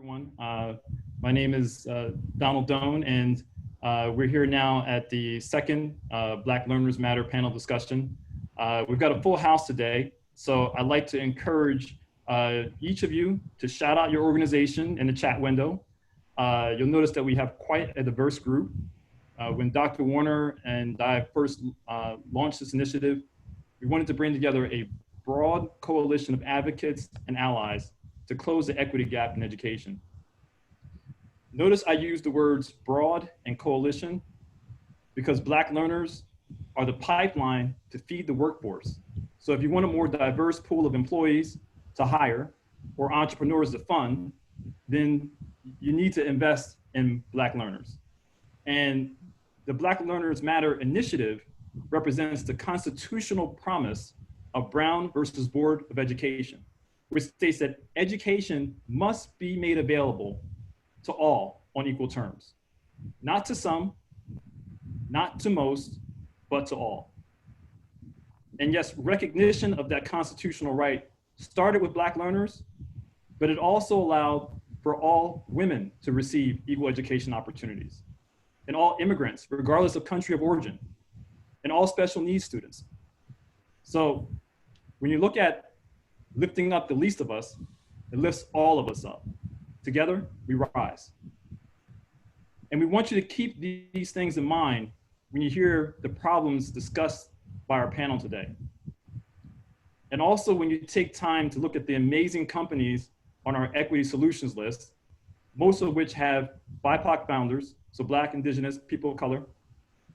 everyone. My name is Donald Doan, and we're here now at the second Black Learners Matter panel discussion. We've got a full house today, so I'd like to encourage each of you to shout out your organization in the chat window. You'll notice that we have quite a diverse group. When Dr. Warner and I first launched this initiative, we wanted to bring together a broad coalition of advocates and allies to close the equity gap in education. Notice I use the words broad and coalition because Black learners are the pipeline to feed the workforce. So if you want a more diverse pool of employees to hire or entrepreneurs to fund, then you need to invest in Black learners. And the Black Learners Matter initiative represents the constitutional promise of Brown versus Board of Education, which states that education must be made available to all on equal terms. Not to some, not to most, but to all. And yes, recognition of that constitutional right started with Black learners, but it also allowed for all women to receive equal education opportunities, and all immigrants, regardless of country of origin, and all special needs students. So when you look at lifting up the least of us, it lifts all of us up. Together, we rise. And we want you to keep these things in mind when you hear the problems discussed by our panel today. And also when you take time to look at the amazing companies on our equity solutions list, most of which have BIPOC founders, so Black, Indigenous, people of color,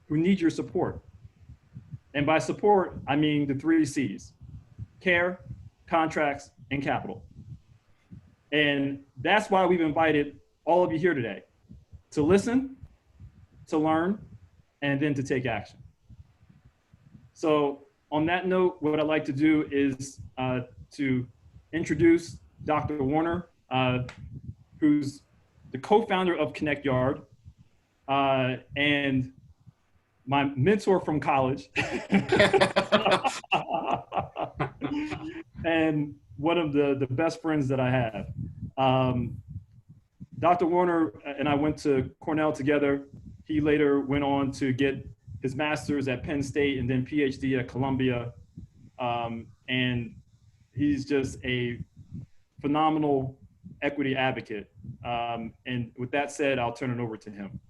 who need your support. And by support, I mean the 3 C's: care, contracts, and capital. And that's why we've invited all of you here today to listen, to learn, and then to take action. So on that note, what I'd like to do is to introduce Dr. Warner, who's the co-founder of Connect Yard, and my mentor from college, and one of the best friends that I have. Dr. Warner and I went to Cornell together. He later went on to get his master's at Penn State and then PhD at Columbia. And he's just a phenomenal equity advocate. And with that said, I'll turn it over to him.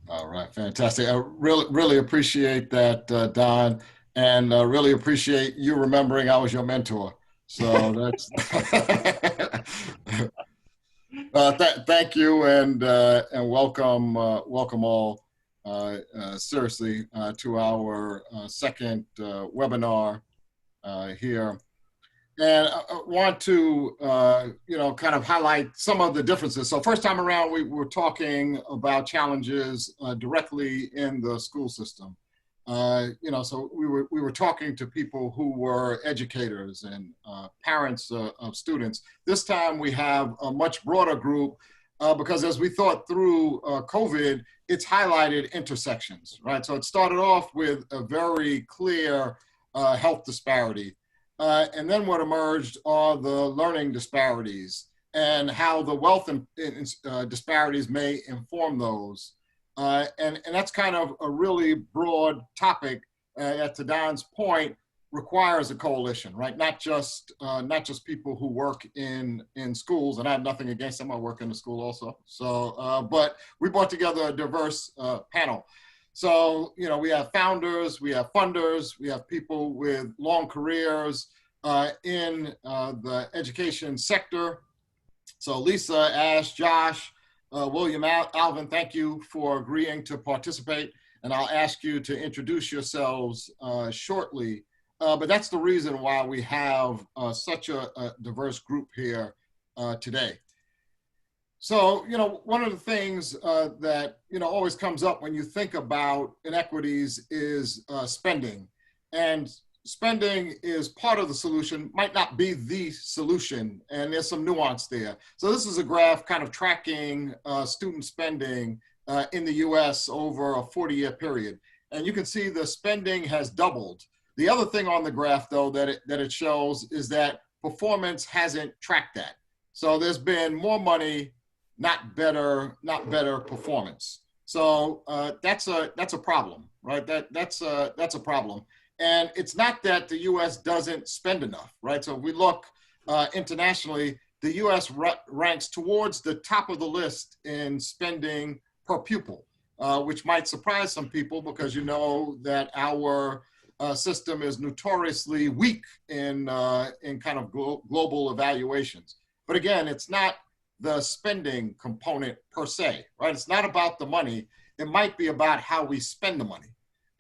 All right, fantastic. I really appreciate that, Don, and really appreciate you remembering I was your mentor. So that's thank you, and welcome all seriously to our second webinar here. And I want to, kind of highlight some of the differences. So first time around, we were talking about challenges directly in the school system. So we were talking to people who were educators and parents of students. This time we have a much broader group because as we thought through COVID, it's highlighted intersections, right? So it started off with a very clear health disparity. And then what emerged are the learning disparities and how the wealth disparities may inform those. And that's kind of a really broad topic that, to Don's point, requires a coalition, right? Not just people who work in schools, and I have nothing against them. I work in the school also. So, but we brought together a diverse panel. So, we have founders, we have funders, we have people with long careers in the education sector. So Lisa, Ash, Josh, William, Alvin, thank you for agreeing to participate. And I'll ask you to introduce yourselves shortly. But that's the reason why we have such a diverse group here today. So, one of the things that, always comes up when you think about inequities is spending. And spending is part of the solution, might not be the solution, and there's some nuance there. So this is a graph kind of tracking student spending in the US over a 40-year period. And you can see the spending has doubled. The other thing on the graph, though, that it shows is that performance hasn't tracked that. So there's been more money not better performance. So that's a problem, right? That's a problem. And it's not that the U.S. doesn't spend enough, right? So if we look internationally, the U.S. ranks towards the top of the list in spending per pupil, which might surprise some people because you know that our system is notoriously weak in kind of global evaluations. But again, it's not the spending component per se, right? It's not about the money. It might be about how we spend the money.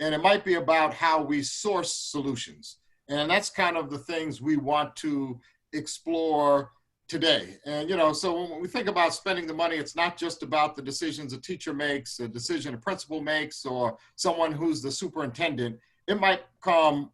And it might be about how we source solutions. And that's kind of the things we want to explore today. And, you know, so when we think about spending the money, it's not just about the decisions a teacher makes, a decision a principal makes, or someone who's the superintendent. It might come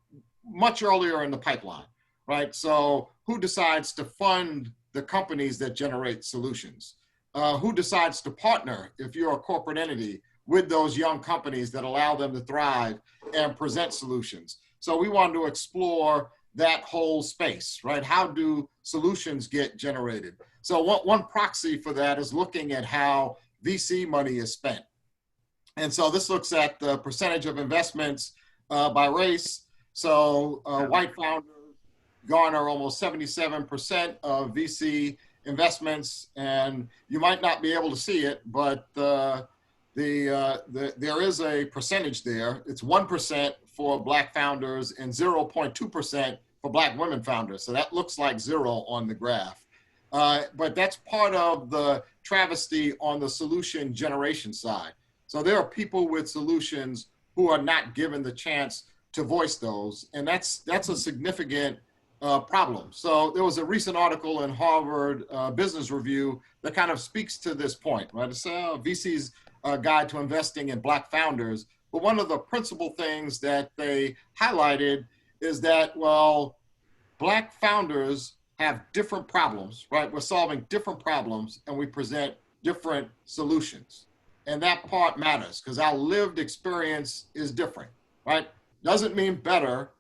much earlier in the pipeline, right? So who decides to fund the companies that generate solutions? Who decides to partner, if you're a corporate entity, with those young companies that allow them to thrive and present solutions? So we want to explore that whole space, right? How do solutions get generated? So one proxy for that is looking at how VC money is spent. And so this looks at the percentage of investments by race. So white founders garner almost 77% of VC investments, and you might not be able to see it, but there is a percentage there. It's 1% for Black founders and 0.2% for Black women founders. So that looks like zero on the graph. But that's part of the travesty on the solution generation side. So there are people with solutions who are not given the chance to voice those, and that's a significant problem. So there was a recent article in Harvard Business Review that kind of speaks to this point, right? It's VC's Guide to Investing in Black Founders. But one of the principal things that they highlighted is that, well, Black founders have different problems, right? We're solving different problems and we present different solutions. And that part matters because our lived experience is different, right? Doesn't mean better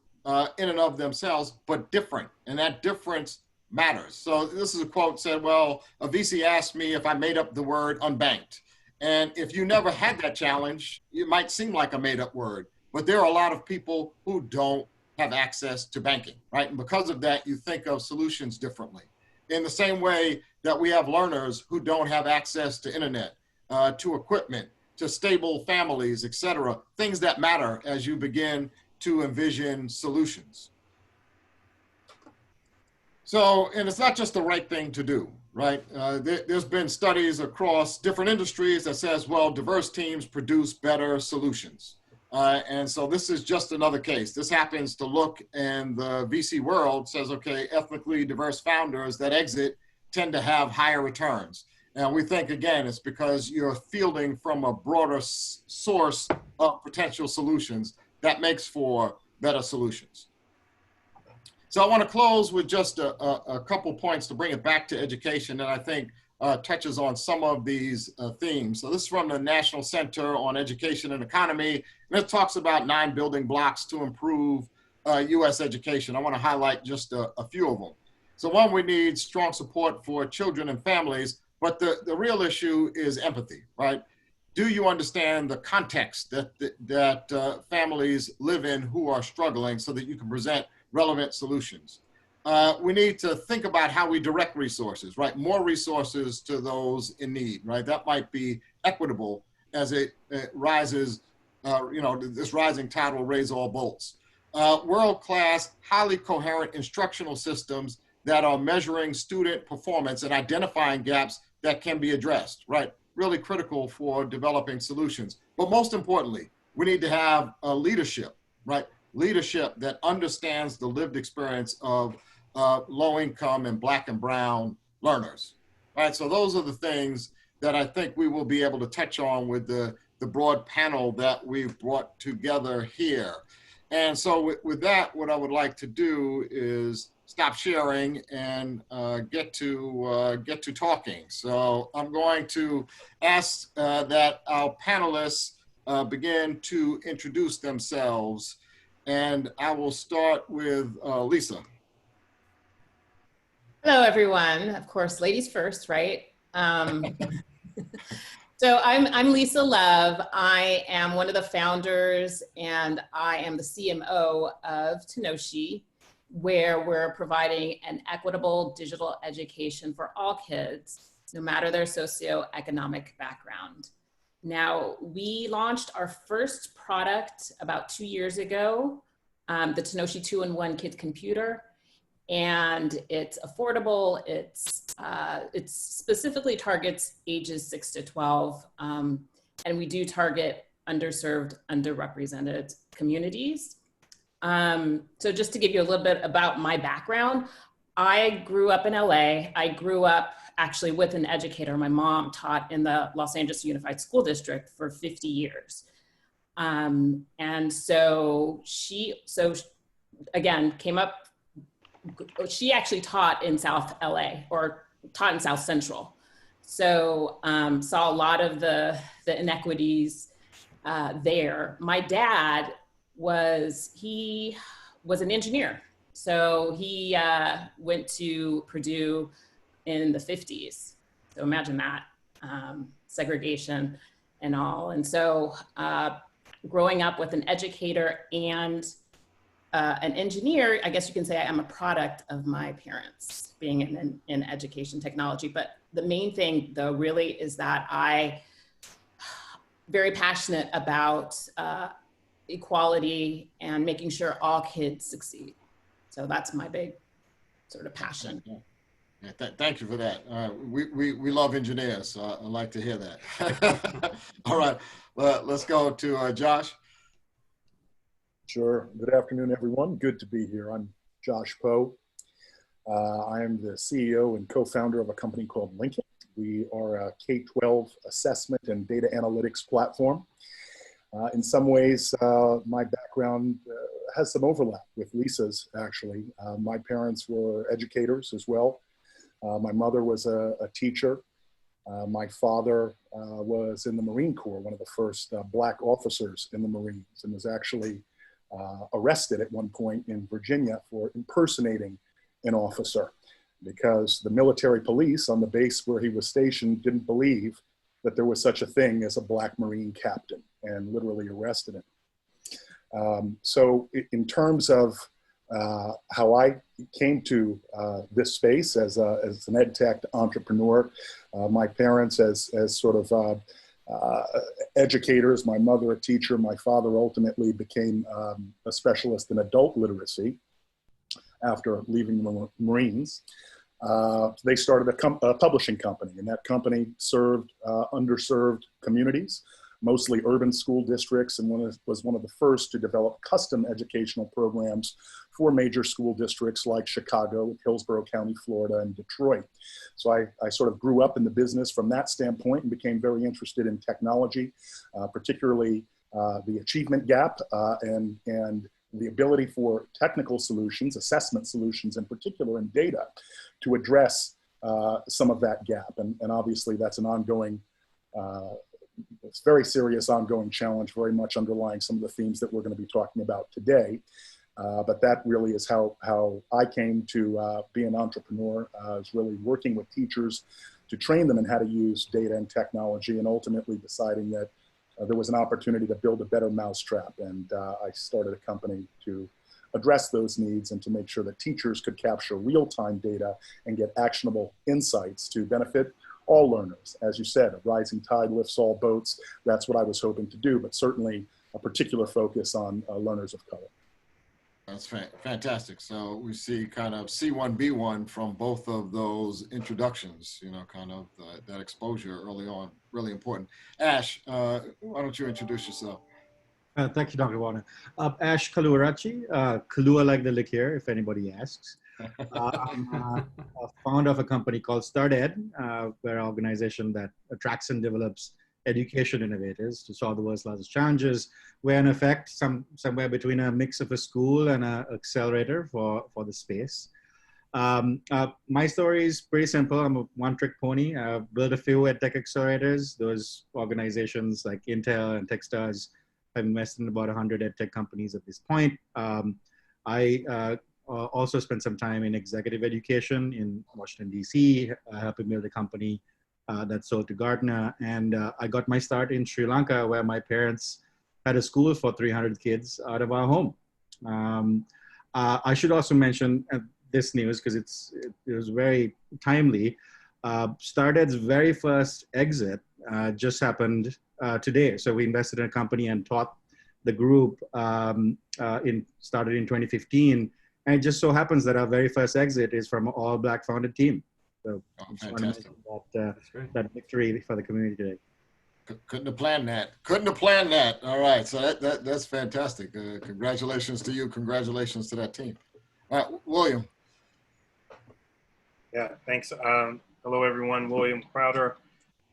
in and of themselves, but different. And that difference matters. So this is a quote said, well, a VC asked me if I made up the word unbanked. And if you never had that challenge, it might seem like a made up word, but there are a lot of people who don't have access to banking, right? And because of that, you think of solutions differently. In the same way that we have learners who don't have access to internet, to equipment, to stable families, et cetera, things that matter as you begin to envision solutions. So, and it's not just the right thing to do, right? There's been studies across different industries that says, well, diverse teams produce better solutions. And so this is just another case. This happens to look in the VC world, says, okay, ethnically diverse founders that exit tend to have higher returns. And we think, again, it's because you're fielding from a broader source of potential solutions that makes for better solutions. So I want to close with just a couple points to bring it back to education that I think touches on some of these themes. So this is from the National Center on Education and Economy, and it talks about 9 building blocks to improve U.S. education. I want to highlight just a few of them. So one, we need strong support for children and families, but the real issue is empathy, right? Do you understand the context that families live in who are struggling so that you can present relevant solutions? We need to think about how we direct resources, right? More resources to those in need, right? That might be equitable as it rises, this rising tide will raise all boats. World-class, highly coherent instructional systems that are measuring student performance and identifying gaps that can be addressed, right? Really critical for developing solutions. But most importantly, we need to have a leadership, right? Leadership that understands the lived experience of low-income and Black and brown learners, right? So those are the things that I think we will be able to touch on with the broad panel that we've brought together here. And so with that, what I would like to do is stop sharing and get to talking. So I'm going to ask that our panelists begin to introduce themselves. And I will start with Lisa. Hello, everyone. Of course, ladies first, right? Um, so I'm Lisa Love. I am one of the founders and I am the CMO of Tenoshi, where we're providing an equitable digital education for all kids, no matter their socioeconomic background. Now, we launched our first product about 2 years ago, the Tenoshi 2-in-1 Kids Computer. And it's affordable. It specifically targets ages 6 to 12. And we do target underserved, underrepresented communities. So just to give you a little bit about my background, I grew up in LA. I grew up actually with an educator. My mom taught in the Los Angeles Unified School District for 50 years. And so again, came up, she actually taught in South LA or taught in South Central. So saw a lot of the inequities there. My dad he was an engineer. So he went to Purdue in the 50s. So imagine that, segregation and all. And so growing up with an educator and an engineer, I guess you can say I'm a product of my parents being in education technology. But the main thing though really is that I very passionate about equality and making sure all kids succeed. So that's my big sort of passion. Yeah, thank you for that. We love engineers, so I like to hear that. All right, let's go to Josh. Sure. Good afternoon, everyone. Good to be here. I'm Josh Poe. I am the CEO and co-founder of a company called Lincoln. We are a K-12 assessment and data analytics platform. In some ways, my background has some overlap with Lisa's, actually. My parents were educators as well. My mother was a teacher. My father was in the Marine Corps, one of the first Black officers in the Marines, and was actually arrested at one point in Virginia for impersonating an officer because the military police on the base where he was stationed didn't believe that there was such a thing as a Black Marine captain and literally arrested him. So in terms of how I came to this space as an ed tech entrepreneur, my parents as sort of educators, my mother a teacher, my father ultimately became a specialist in adult literacy after leaving the Marines. They started a publishing company, and that company served underserved communities, mostly urban school districts, and was one of the first to develop custom educational programs for major school districts like Chicago, Hillsborough County, Florida, and Detroit. So I sort of grew up in the business from that standpoint and became very interested in technology, particularly the achievement gap and the ability for technical solutions, assessment solutions in particular, and data to address some of that gap. And obviously that's an ongoing, it's very serious ongoing challenge, very much underlying some of the themes that we're going to be talking about today. But that really is how I came to be an entrepreneur, is really working with teachers to train them in how to use data and technology, and ultimately deciding that there was an opportunity to build a better mousetrap. And I started a company to address those needs and to make sure that teachers could capture real-time data and get actionable insights to benefit all learners. As you said, a rising tide lifts all boats. That's what I was hoping to do, but certainly a particular focus on learners of color. That's fantastic. So we see kind of C1B1 from both of those introductions, you know, kind of that exposure early on, really important. Ash, why don't you introduce yourself? Thank you, Dr. Warner. Ash Kaluarachi, Kalua like the liquor, if anybody asks. I'm a founder of a company called StartEd. We're an organization that attracts and develops education innovators to solve the world's largest challenges. We're in effect somewhere between a mix of a school and an accelerator for the space. My story is pretty simple. I'm a one-trick pony. I've built a few EdTech accelerators. Those organizations like Intel and Techstars have invested in about 100 EdTech companies at this point. I also spent some time in executive education in Washington, D.C., helping build a company that sold to Gartner. And I got my start in Sri Lanka, where my parents had a school for 300 kids out of our home. I should also mention this news because it was very timely. StarDead's very first exit just happened today. So we invested in a company and taught the group started in 2015. And it just so happens that our very first exit is from an all Black founded team. So Fantastic. that victory for the community today. Couldn't have planned that. Couldn't have planned that. All right, so that's fantastic. Congratulations to you. Congratulations to that team. All right, William. Yeah, thanks. Hello, everyone. William Crowder,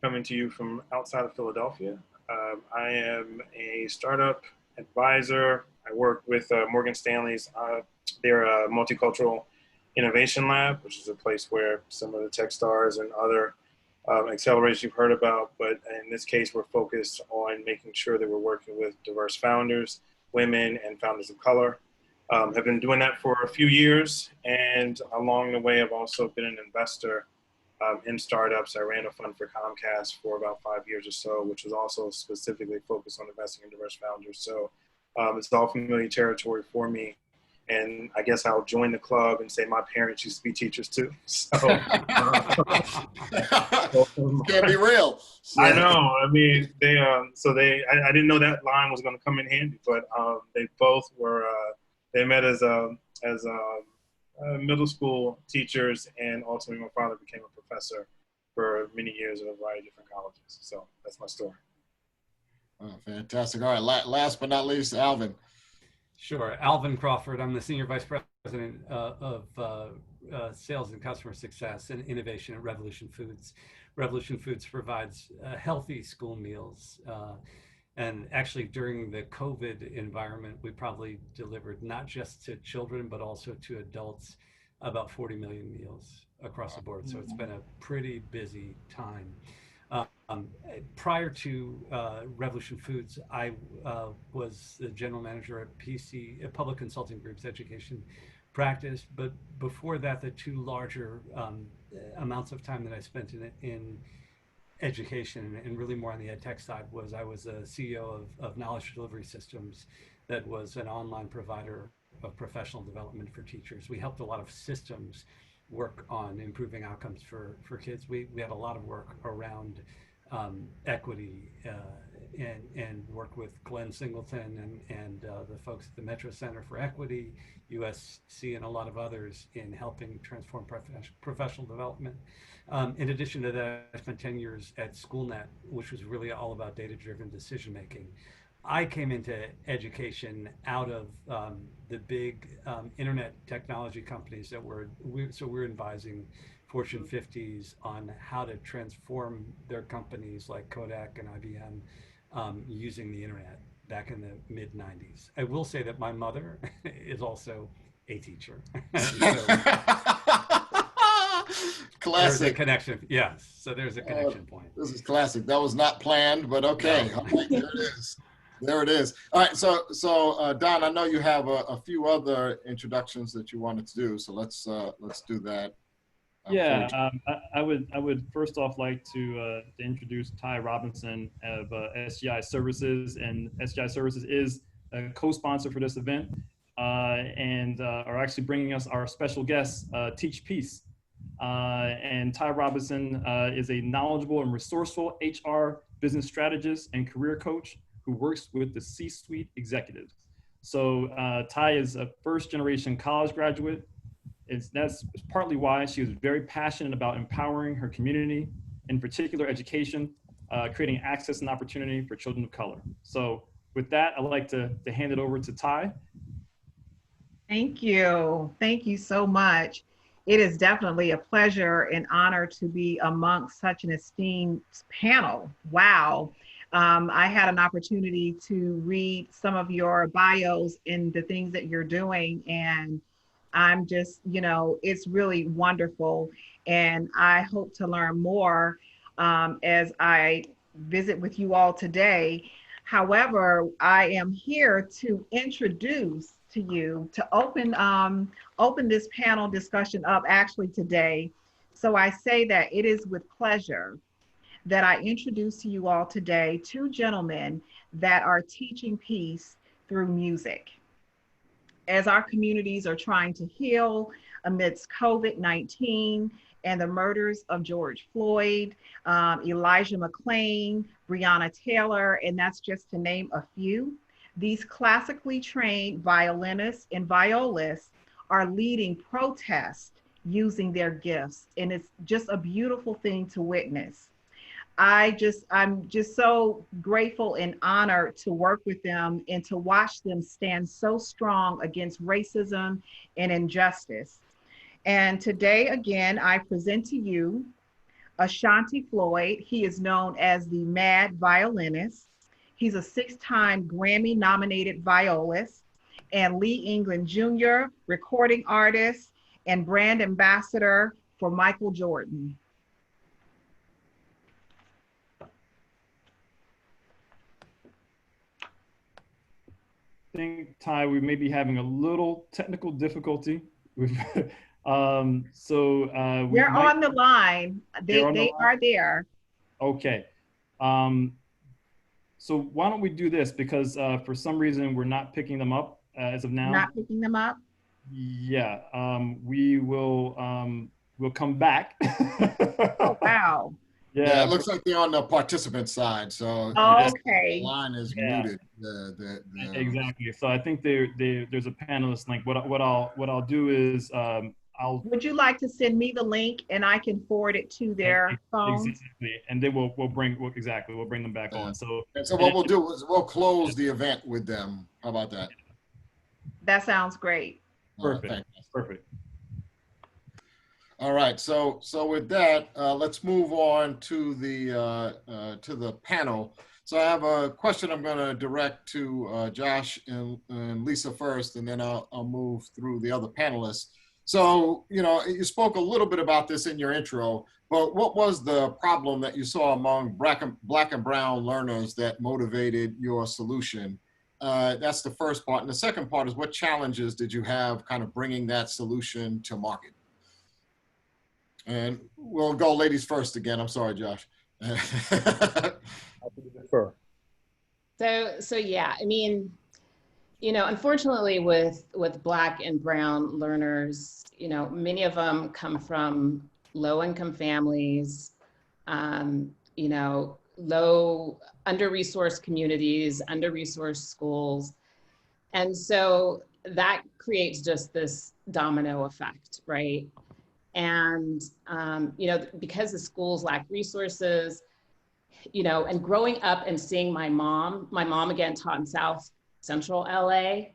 coming to you from outside of Philadelphia. I am a startup advisor. I work with Morgan Stanley's. They're a multicultural innovation lab, which is a place where some of the tech stars and other accelerators you've heard about. But in this case, we're focused on making sure that we're working with diverse founders, women, and founders of color. Have been doing that for a few years. And along the way, I've also been an investor in startups. I ran a fund for Comcast for about 5 years or so, which was also specifically focused on investing in diverse founders. So it's all familiar territory for me. And I guess I'll join the club and say my parents used to be teachers too. So Can't be real. I know. I mean, I didn't know that line was going to come in handy, but they both were. They met as middle school teachers, and ultimately my father became a professor for many years at a variety of different colleges. So that's my story. Oh, fantastic. All right, last but not least, Alvin. Sure. Alvin Crawford. I'm the Senior Vice President of Sales and Customer Success and Innovation at Revolution Foods. Revolution Foods provides healthy school meals. And actually, during the COVID environment, we probably delivered not just to children, but also to adults, about 40 million meals across the board. So it's been a pretty busy time. Prior to Revolution Foods, I was the general manager at PC, Public Consulting Group's education practice. But before that, the two larger amounts of time that I spent in education and really more on the ed tech side was I was a CEO of Knowledge Delivery Systems that was an online provider of professional development for teachers. We helped a lot of systems work on improving outcomes for kids. We had a lot of work around equity and work with Glenn Singleton and the folks at the Metro Center for Equity, USC, and a lot of others in helping transform professional development. In addition to that, I spent 10 years at SchoolNet, which was really all about data-driven decision-making. I came into education out of the big internet technology companies that we're advising Fortune 50s on how to transform their companies like Kodak and IBM using the internet back in the mid-90s. I will say that my mother is also a teacher. Classic. There's a connection. Yes. So there's a connection point. This is classic. That was not planned, but okay. No. Right, there it is. There it is. All right. So Don, I know you have a few other introductions that you wanted to do. So let's do that. Yeah, I would first off like to introduce Ty Robinson of SGI Services, and SGI Services is a co-sponsor for this event, and are actually bringing us our special guest, Teach Peace. And Ty Robinson is a knowledgeable and resourceful HR business strategist and career coach who works with the C-suite executives. So Ty is a first-generation college graduate. That's partly why she was very passionate about empowering her community, in particular education, creating access and opportunity for children of color. So with that, I'd like to hand it over to Ty. Thank you. Thank you so much. It is definitely a pleasure and honor to be amongst such an esteemed panel. Wow. I had an opportunity to read some of your bios and the things that you're doing, and I'm just, it's really wonderful. And I hope to learn more as I visit with you all today. However, I am here to introduce to you to open this panel discussion up actually today. So I say that it is with pleasure that I introduce to you all today two gentlemen that are teaching peace through music. As our communities are trying to heal amidst COVID-19 and the murders of George Floyd, Elijah McClain, Breonna Taylor, and that's just to name a few, these classically trained violinists and violists are leading protests using their gifts. And it's just a beautiful thing to witness. I'm just so grateful and honored to work with them and to watch them stand so strong against racism and injustice. And today, again, I present to you Ashanti Floyd. He is known as the Mad Violinist. He's a 6-time Grammy-nominated violist and Lee England Jr., recording artist and brand ambassador for Michael Jordan. I think, Ty, we may be having a little technical difficulty. They're on the line. They are there. Okay. So why don't we do this? Because for some reason, we're not picking them up as of now. Not picking them up? Yeah. We will we'll come back. Oh, wow. Yeah, it looks like they're on the participant side, so okay. The line is muted. Exactly. So I think there's a panelist link. What I'll do is Would you like to send me the link and I can forward it to their phone? Exactly, and then we'll bring them back on. So what we'll do is we'll close the event with them. How about that? That sounds great. Perfect. Perfect. All right, so with that, let's move on to the panel. So I have a question I'm going to direct to Josh and Lisa first, and then I'll move through the other panelists. So, you spoke a little bit about this in your intro, but what was the problem that you saw among Black and brown learners that motivated your solution? That's the first part. And the second part is, what challenges did you have kind of bringing that solution to market? And we'll go ladies first again. I'm sorry, Josh. So yeah, I mean, unfortunately with Black and brown learners, many of them come from low income families, low, under-resourced communities, under-resourced schools. And so that creates just this domino effect, right? And, because the schools lack resources, and growing up and seeing my mom again taught in South Central LA.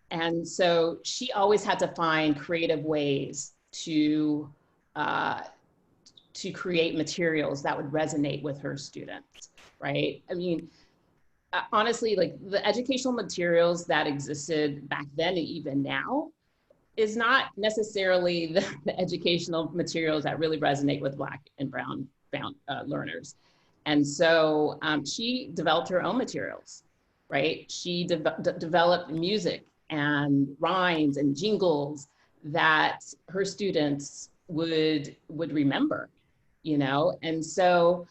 And so she always had to find creative ways to create materials that would resonate with her students, right? I mean, honestly, like the educational materials that existed back then and even now is not necessarily the educational materials that really resonate with Black and brown learners. And so she developed her own materials, right? She developed music and rhymes and jingles that her students would remember, And so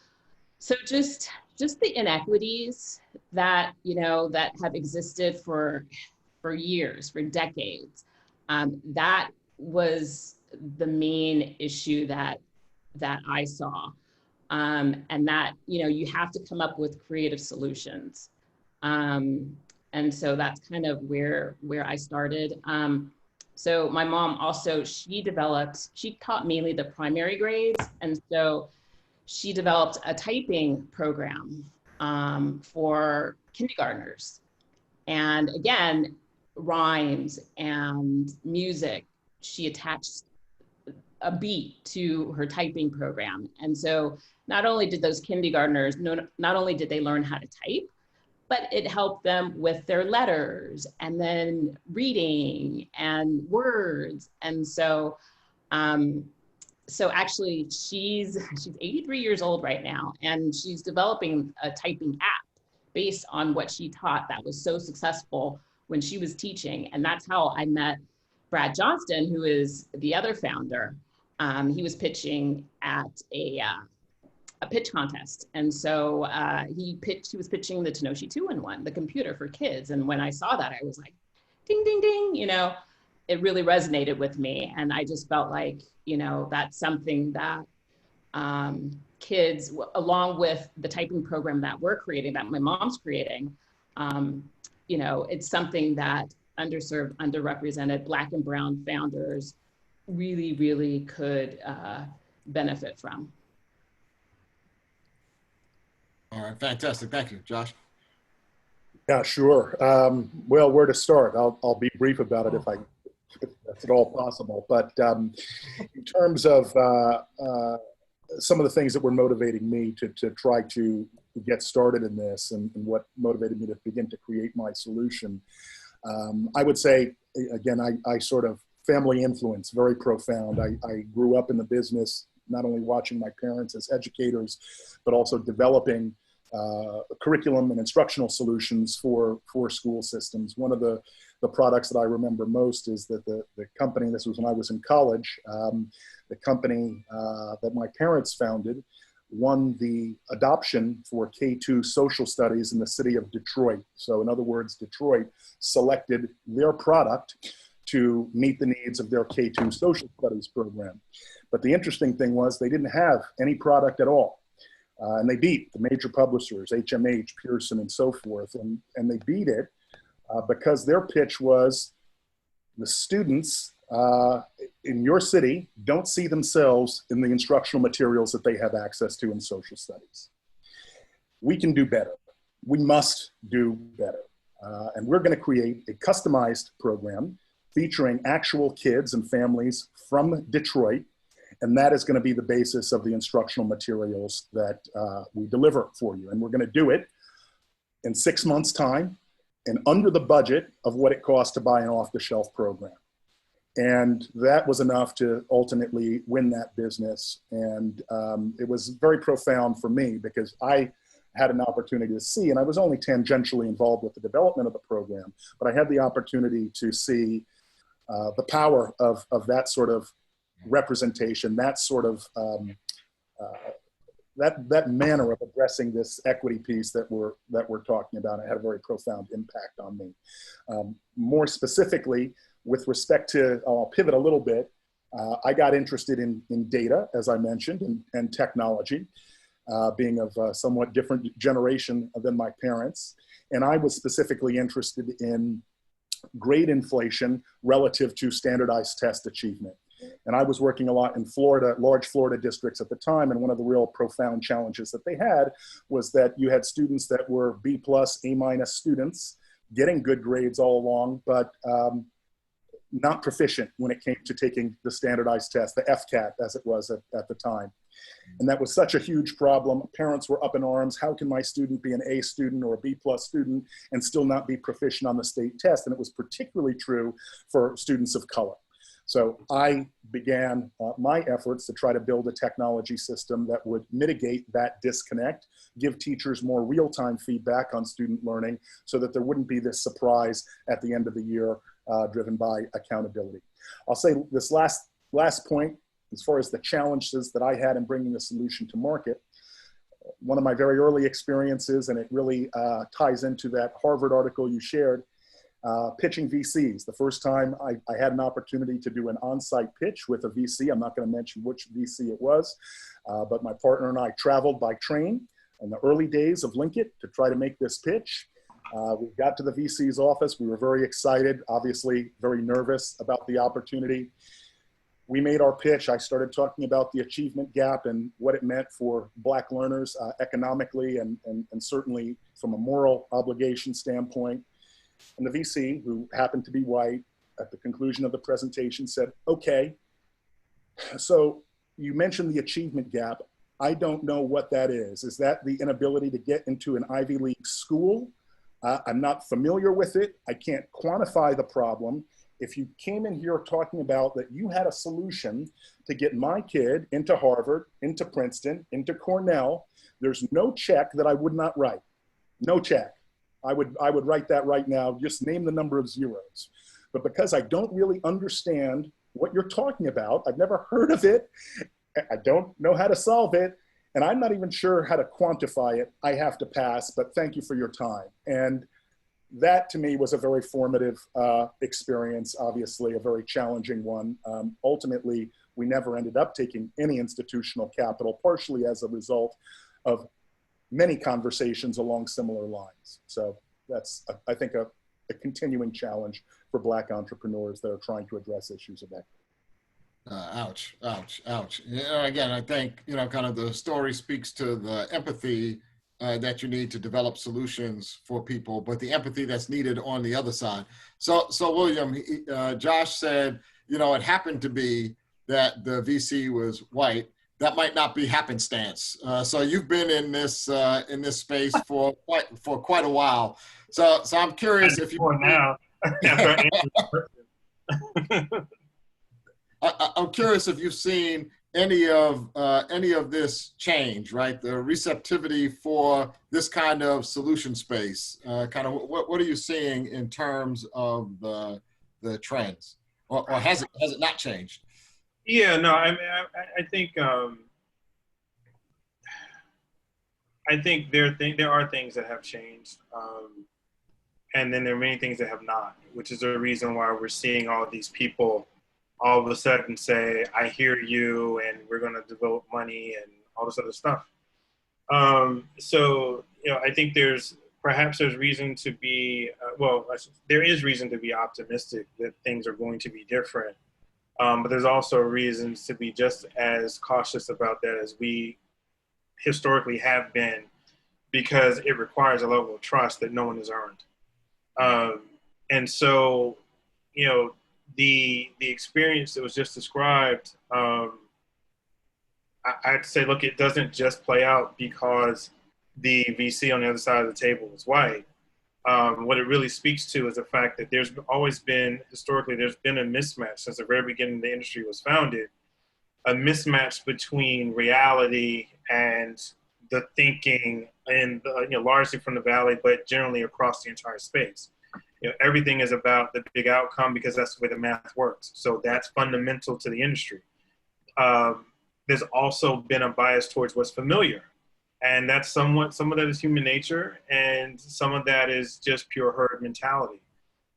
just the inequities that, that have existed for years, for decades, that was the main issue that I saw. And that, you have to come up with creative solutions. And so that's kind of where I started. So my mom also, she taught mainly the primary grades. And so she developed a typing program for kindergartners. And again, rhymes and music, she attached a beat to her typing program. And so not only did those kindergartners, not only did they learn how to type, but it helped them with their letters and then reading and words. And so, so actually she's 83 years old right now, and she's developing a typing app based on what she taught that was so successful when she was teaching. And that's how I met Brad Johnston, who is the other founder. He was pitching at a pitch contest. And so he was pitching the Tenoshi 2-in-1, the computer for kids. And when I saw that, I was like, ding, ding, ding, you know, it really resonated with me. And I just felt like, you know, that's something that kids, along with the typing program that we're creating, that my mom's creating, you know, it's something that underserved, underrepresented Black and Brown founders really, really could benefit from. All right, fantastic. Thank you, Josh. Yeah, sure. Well, where to start? I'll be brief about it if that's at all possible. But in terms of some of the things that were motivating me to try to get started in this, and what motivated me to begin to create my solution, I would say, again, I sort of family influence, very profound. I grew up in the business, not only watching my parents as educators, but also developing curriculum and instructional solutions for school systems. One of the products that I remember most is that the company, this was when I was in college, the company that my parents founded won the adoption for K-2 social studies in the city of Detroit. So in other words, Detroit selected their product to meet the needs of their K-2 social studies program. But the interesting thing was they didn't have any product at all. And they beat the major publishers, HMH, Pearson, and so forth. And they beat it because their pitch was, the students in your city don't see themselves in the instructional materials that they have access to in social studies. We can do better. We must do better. And we're going to create a customized program featuring actual kids and families from Detroit. And that is going to be the basis of the instructional materials that we deliver for you. And we're going to do it in 6 months' time and under the budget of what it costs to buy an off-the-shelf program. And that was enough to ultimately win that business. And it was very profound for me because I had an opportunity to see, and I was only tangentially involved with the development of the program, but I had the opportunity to see the power of that sort of representation, that sort of that manner of addressing this equity piece that we're talking about. It had a very profound impact on me. More specifically, with respect to, I'll pivot a little bit. I got interested in data, as I mentioned, and technology, being of a somewhat different generation than my parents. And I was specifically interested in grade inflation relative to standardized test achievement. And I was working a lot in Florida, large Florida districts at the time. And one of the real profound challenges that they had was that you had students that were B+, A- students getting good grades all along, but not proficient when it came to taking the standardized test, the FCAT as it was at the time. And that was such a huge problem. Parents were up in arms. How can my student be an A student or a B+ student and still not be proficient on the state test? And it was particularly true for students of color. So I began my efforts to try to build a technology system that would mitigate that disconnect, give teachers more real-time feedback on student learning so that there wouldn't be this surprise at the end of the year driven by accountability. I'll say this last point, as far as the challenges that I had in bringing the solution to market. One of my very early experiences, and it really ties into that Harvard article you shared, pitching VCs. The first time I had an opportunity to do an on-site pitch with a VC, I'm not going to mention which VC it was, but my partner and I traveled by train in the early days of Linkit to try to make this pitch. We got to the VC's office. We were very excited, obviously very nervous about the opportunity. We made our pitch. I started talking about the achievement gap and what it meant for Black learners economically and certainly from a moral obligation standpoint. And the VC, who happened to be white, at the conclusion of the presentation said, okay, so you mentioned the achievement gap. I don't know what that is. Is that the inability to get into an Ivy League school? I'm not familiar with it. I can't quantify the problem. If you came in here talking about that you had a solution to get my kid into Harvard, into Princeton, into Cornell, there's no check that I would not write. No check. I would write that right now, just name the number of zeros. But because I don't really understand what you're talking about, I've never heard of it, I don't know how to solve it, And I'm not even sure how to quantify it. I have to pass, but thank you for your time. And that to me was a very formative experience, obviously a very challenging one. Ultimately, we never ended up taking any institutional capital, partially as a result of many conversations along similar lines. So that's, I think, a continuing challenge for Black entrepreneurs that are trying to address issues of equity. Ouch, ouch, ouch. Again, I think, kind of the story speaks to the empathy that you need to develop solutions for people, but the empathy that's needed on the other side. So William, Josh said, it happened to be that the VC was white. That might not be happenstance. So you've been in this space for quite a while. So I'm curious if you now. I'm curious if you've seen any of this change, right? The receptivity for this kind of solution space. Kind of what are you seeing in terms of the trends, or has it not changed? Yeah, no, I think there are things that have changed, and then there are many things that have not, which is the reason why we're seeing all of these people all of a sudden say, I hear you, and we're going to devote money and all this other stuff. So, I think there's reason to be, there is reason to be optimistic that things are going to be different. But there's also reasons to be just as cautious about that as we historically have been, because it requires a level of trust that no one has earned. And so, the experience that was just described, I'd say, look, it doesn't just play out because the VC on the other side of the table is white. What it really speaks to is the fact that there's always been, historically, there's been a mismatch since the very beginning the industry was founded, a mismatch between reality and the thinking, and largely from the Valley, but generally across the entire space. Everything is about the big outcome because that's the way the math works. So that's fundamental to the industry. There's also been a bias towards what's familiar. And that's some of that is human nature, and some of that is just pure herd mentality.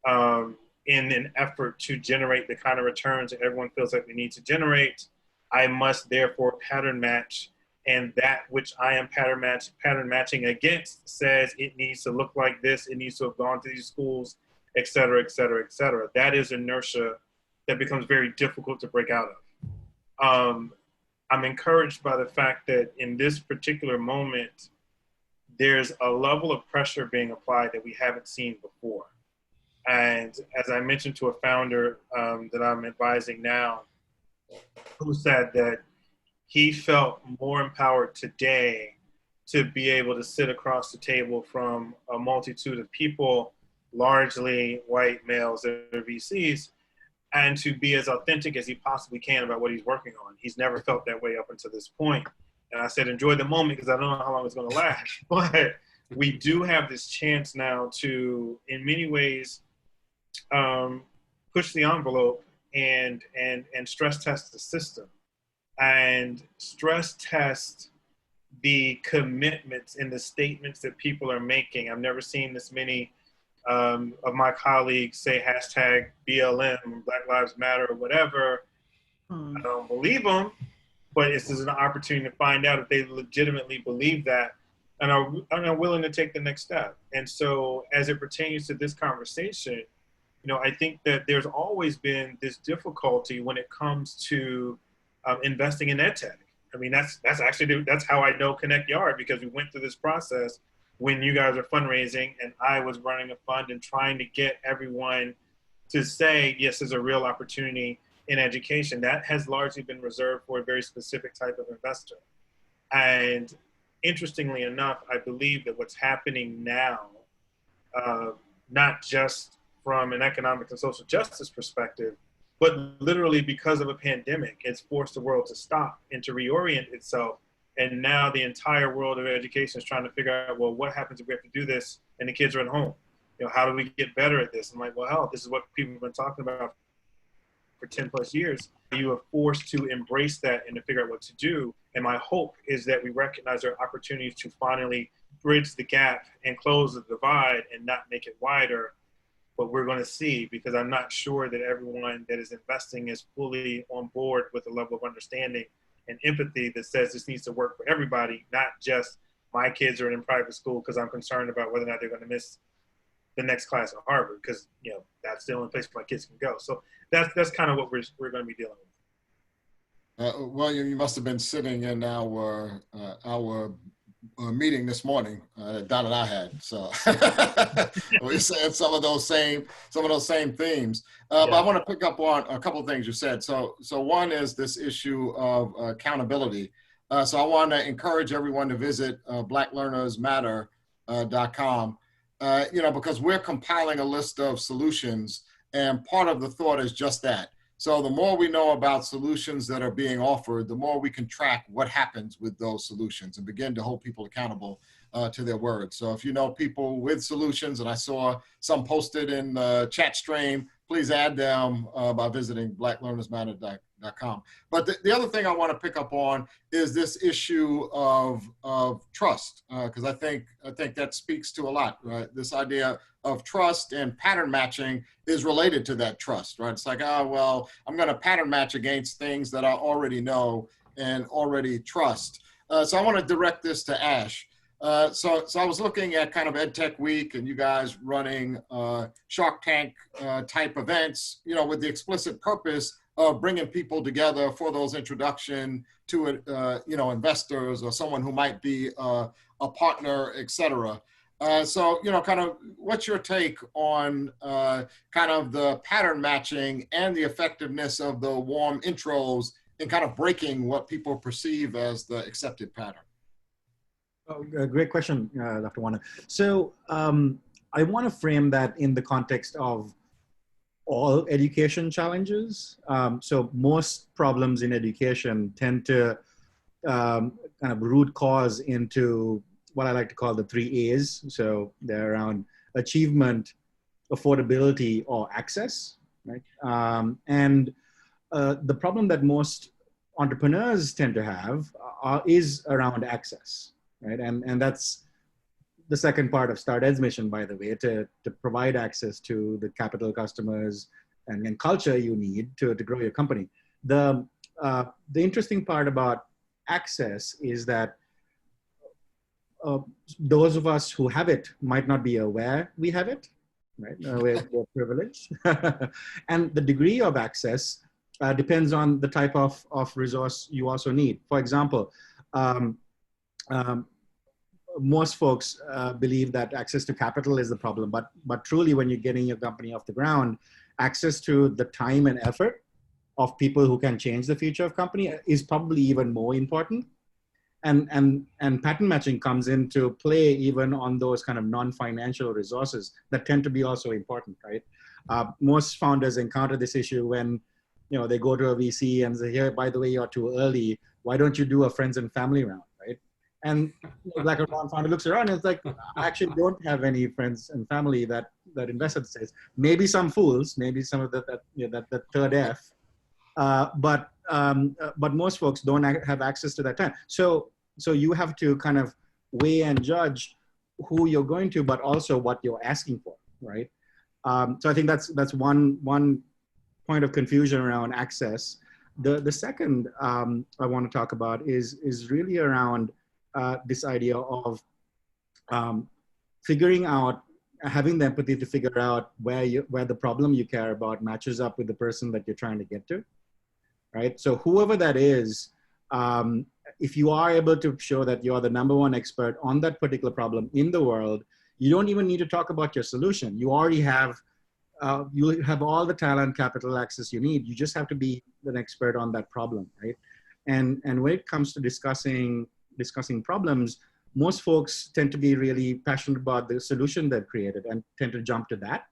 In an effort to generate the kind of returns that everyone feels like they need to generate, I must therefore pattern match, and that which I am pattern matching against says it needs to look like this, it needs to have gone to these schools, et cetera, et cetera, et cetera. That is inertia that becomes very difficult to break out of. I'm encouraged by the fact that in this particular moment, there's a level of pressure being applied that we haven't seen before. And as I mentioned to a founder that I'm advising now, who said that he felt more empowered today to be able to sit across the table from a multitude of people, largely white males that are VCs, and to be as authentic as he possibly can about what he's working on. He's never felt that way up until this point. And I said, enjoy the moment, because I don't know how long it's going to last. But we do have this chance now to, in many ways, push the envelope and stress test the system, and stress test the commitments and the statements that people are making. I've never seen this many of my colleagues say hashtag BLM, Black Lives Matter, or whatever. I don't believe them, but this is an opportunity to find out if they legitimately believe that and are willing to take the next step. And so as it pertains to this conversation, I think that there's always been this difficulty when it comes to investing in ed tech. I mean, that's how I know Connect Yard, because we went through this process when you guys were fundraising and I was running a fund and trying to get everyone to say, yes, there's a real opportunity in education. That has largely been reserved for a very specific type of investor. And interestingly enough, I believe that what's happening now, not just from an economic and social justice perspective, but literally because of a pandemic, it's forced the world to stop and to reorient itself. And now the entire world of education is trying to figure out, well, what happens if we have to do this and the kids are at home? How do we get better at this? I'm like, well, hell, this is what people have been talking about for 10 plus years. You are forced to embrace that and to figure out what to do. And my hope is that we recognize there are opportunities to finally bridge the gap and close the divide and not make it wider. But we're going to see, because I'm not sure that everyone that is investing is fully on board with a level of understanding and empathy that says this needs to work for everybody, not just my kids are in private school because I'm concerned about whether or not they're going to miss the next class at Harvard, because that's the only place my kids can go. So that's kind of what we're going to be dealing with. William, you must have been sitting in our meeting this morning that Don and I had. So we said some of those same themes. But I want to pick up on a couple of things you said. So one is this issue of accountability. So I want to encourage everyone to visit blacklearnersmatter.com. Because we're compiling a list of solutions, and part of the thought is just that. So the more we know about solutions that are being offered, the more we can track what happens with those solutions and begin to hold people accountable to their words. So if you know people with solutions, and I saw some posted in the chat stream, please add them by visiting blacklearnersmatter.com. But the other thing I want to pick up on is this issue of trust, because I think that speaks to a lot, right? This idea of trust and pattern matching is related to that trust, right? It's like, well, I'm going to pattern match against things that I already know and already trust. So I want to direct this to Ash. So I was looking at kind of EdTech Week and you guys running Shark Tank type events, with the explicit purpose of bringing people together for those introduction to, investors or someone who might be a partner, et cetera. So, kind of what's your take on kind of the pattern matching and the effectiveness of the warm intros in kind of breaking what people perceive as the accepted pattern? Oh, great question, Dr. Warner. So I want to frame that in the context of all education challenges. So most problems in education tend to kind of root cause into what I like to call the 3 A's. So they're around achievement, affordability, or access, right? And the problem that most entrepreneurs tend to have is around access, right? And that's the second part of StartEd's mission, by the way, to provide access to the capital, customers, and culture you need to grow your company. The interesting part about access is that those of us who have it might not be aware we have it, right? We're privileged. And the degree of access depends on the type of resource you also need. For example, most folks believe that access to capital is the problem, but truly when you're getting your company off the ground, access to the time and effort of people who can change the future of company is probably even more important. And pattern matching comes into play even on those kind of non-financial resources that tend to be also important, right? Most founders encounter this issue when they go to a VC and say, "Here, by the way, you're too early. Why don't you do a friends and family round?" Right? And like a non-founder looks around and it's like, I actually don't have any friends and family that invested. Says maybe some fools, maybe some of that third F, but most folks don't have access to that time. So you have to kind of weigh and judge who you're going to, but also what you're asking for, right? So I think that's one point of confusion around access. The second I want to talk about is really around this idea of figuring out, having the empathy to figure out where the problem you care about matches up with the person that you're trying to get to, right? So whoever that is, if you are able to show that you're the #1 expert on that particular problem in the world, you don't even need to talk about your solution. You already have, you have all the talent, capital, access you need. You just have to be an expert on that problem, right? And when it comes to discussing problems, most folks tend to be really passionate about the solution they've created and tend to jump to that.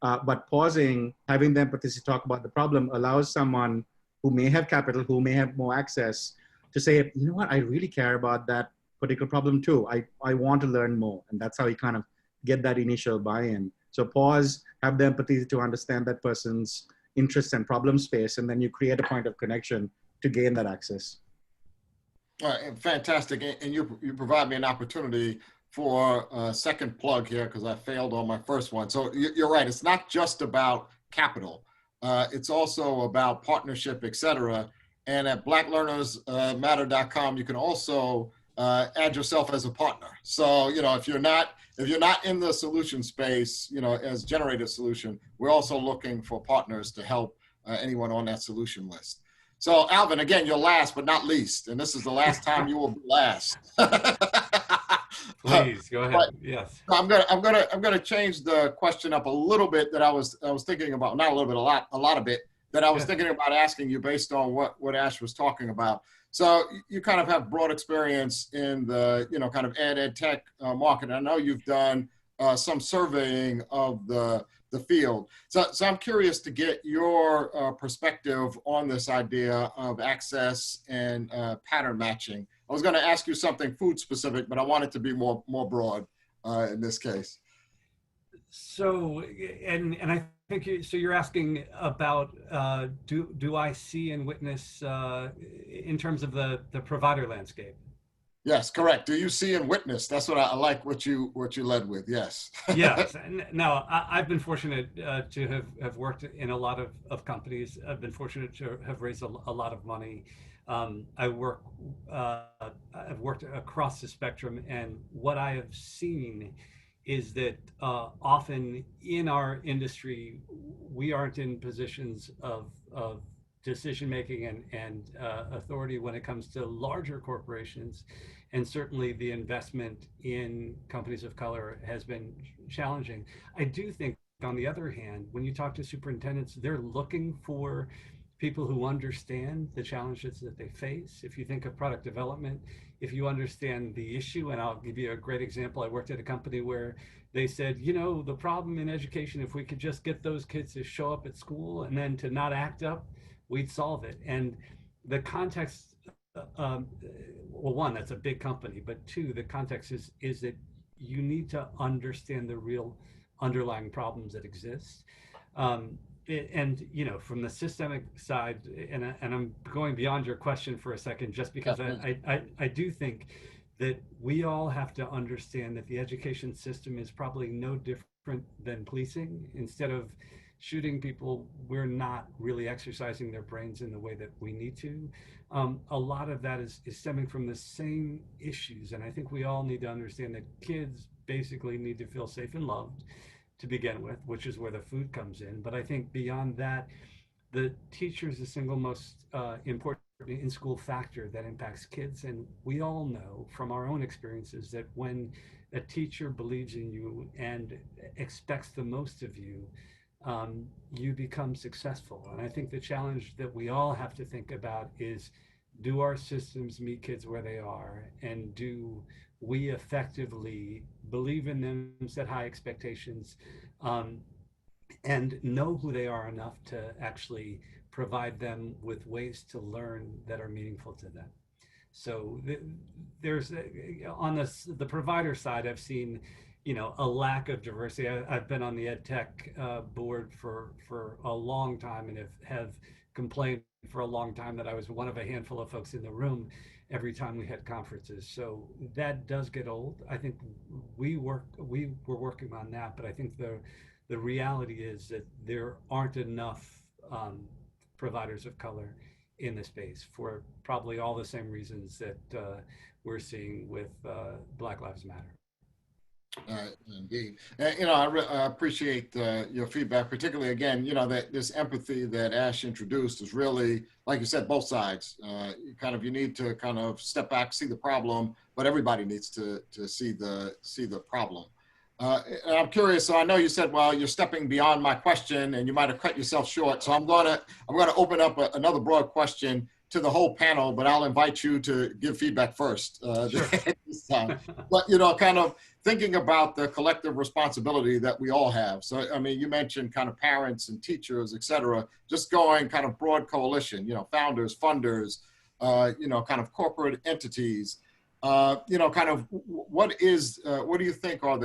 But pausing, having the empathy to talk about the problem allows someone who may have capital, who may have more access, to say, you know what, I really care about that particular problem too. I want to learn more. And that's how you kind of get that initial buy-in. So pause, have the empathy to understand that person's interests and problem space, and then you create a point of connection to gain that access. Fantastic. And you provide me an opportunity for a second plug here because I failed on my first one. So you're right. It's not just about capital. It's also about partnership, et cetera. And at blacklearnersmatter.com, you can also add yourself as a partner. So, if you're not in the solution space, as generated solution, we're also looking for partners to help anyone on that solution list. So Alvin, again, you're last but not least, and this is the last time you will be last. Please go ahead. But yes. I'm gonna change the question up a little bit that I was thinking about, not a little bit, a lot of it that I was thinking about asking you based on what Ash was talking about. So you kind of have broad experience in the kind of ed tech market. I know you've done some surveying of the field. So I'm curious to get your perspective on this idea of access and pattern matching. I was going to ask you something food specific, but I want it to be more broad in this case. So, and I think you're asking about do I see and witness in terms of the provider landscape? Yes, correct. Do you see and witness? That's what I like. What you led with. Yes. Yes. No, I've been fortunate to have worked in a lot of companies. I've been fortunate to have raised a lot of money. I've worked across the spectrum, and what I have seen is that often in our industry we aren't in positions of decision making and authority when it comes to larger corporations. And certainly the investment in companies of color has been challenging. I do think, on the other hand, when you talk to superintendents, they're looking for people who understand the challenges that they face. If you think of product development, if you understand the issue, and I'll give you a great example. I worked at a company where they said, the problem in education, if we could just get those kids to show up at school and then to not act up, we'd solve it. And the context, well, one, that's a big company, but two, the context is that you need to understand the real underlying problems that exist. And from the systemic side, and I'm going beyond your question for a second, just because I do think that we all have to understand that the education system is probably no different than policing. Instead of shooting people, we're not really exercising their brains in the way that we need to. A lot of that is stemming from the same issues. And I think we all need to understand that kids basically need to feel safe and loved to begin with, which is where the food comes in. But I think beyond that, the teacher is the single most important in-school factor that impacts kids. And we all know from our own experiences that when a teacher believes in you and expects the most of you, you become successful. And I think the challenge that we all have to think about is, do our systems meet kids where they are? And do we effectively believe in them, set high expectations, and know who they are enough to actually provide them with ways to learn that are meaningful to them? So there's, on the provider side, I've seen a lack of diversity. I've been on the ed tech board for a long time, and have complained for a long time that I was one of a handful of folks in the room every time we had conferences. So that does get old. I think we were working on that, but I think the reality is that there aren't enough providers of color in the space for probably all the same reasons that we're seeing with Black Lives Matter. Indeed. I appreciate your feedback, particularly, again, that this empathy that Ash introduced is really, like you said, both sides. You need to kind of step back, see the problem, but everybody needs to see the problem. And I'm curious. So I know you said, well, you're stepping beyond my question, and you might have cut yourself short. So I'm gonna open up another broad question to the whole panel, but I'll invite you to give feedback first Sure. this time. But, kind of thinking about the collective responsibility that we all have. So, I mean, you mentioned kind of parents and teachers, et cetera, just going kind of broad coalition, founders, funders, kind of corporate entities, kind of what do you think are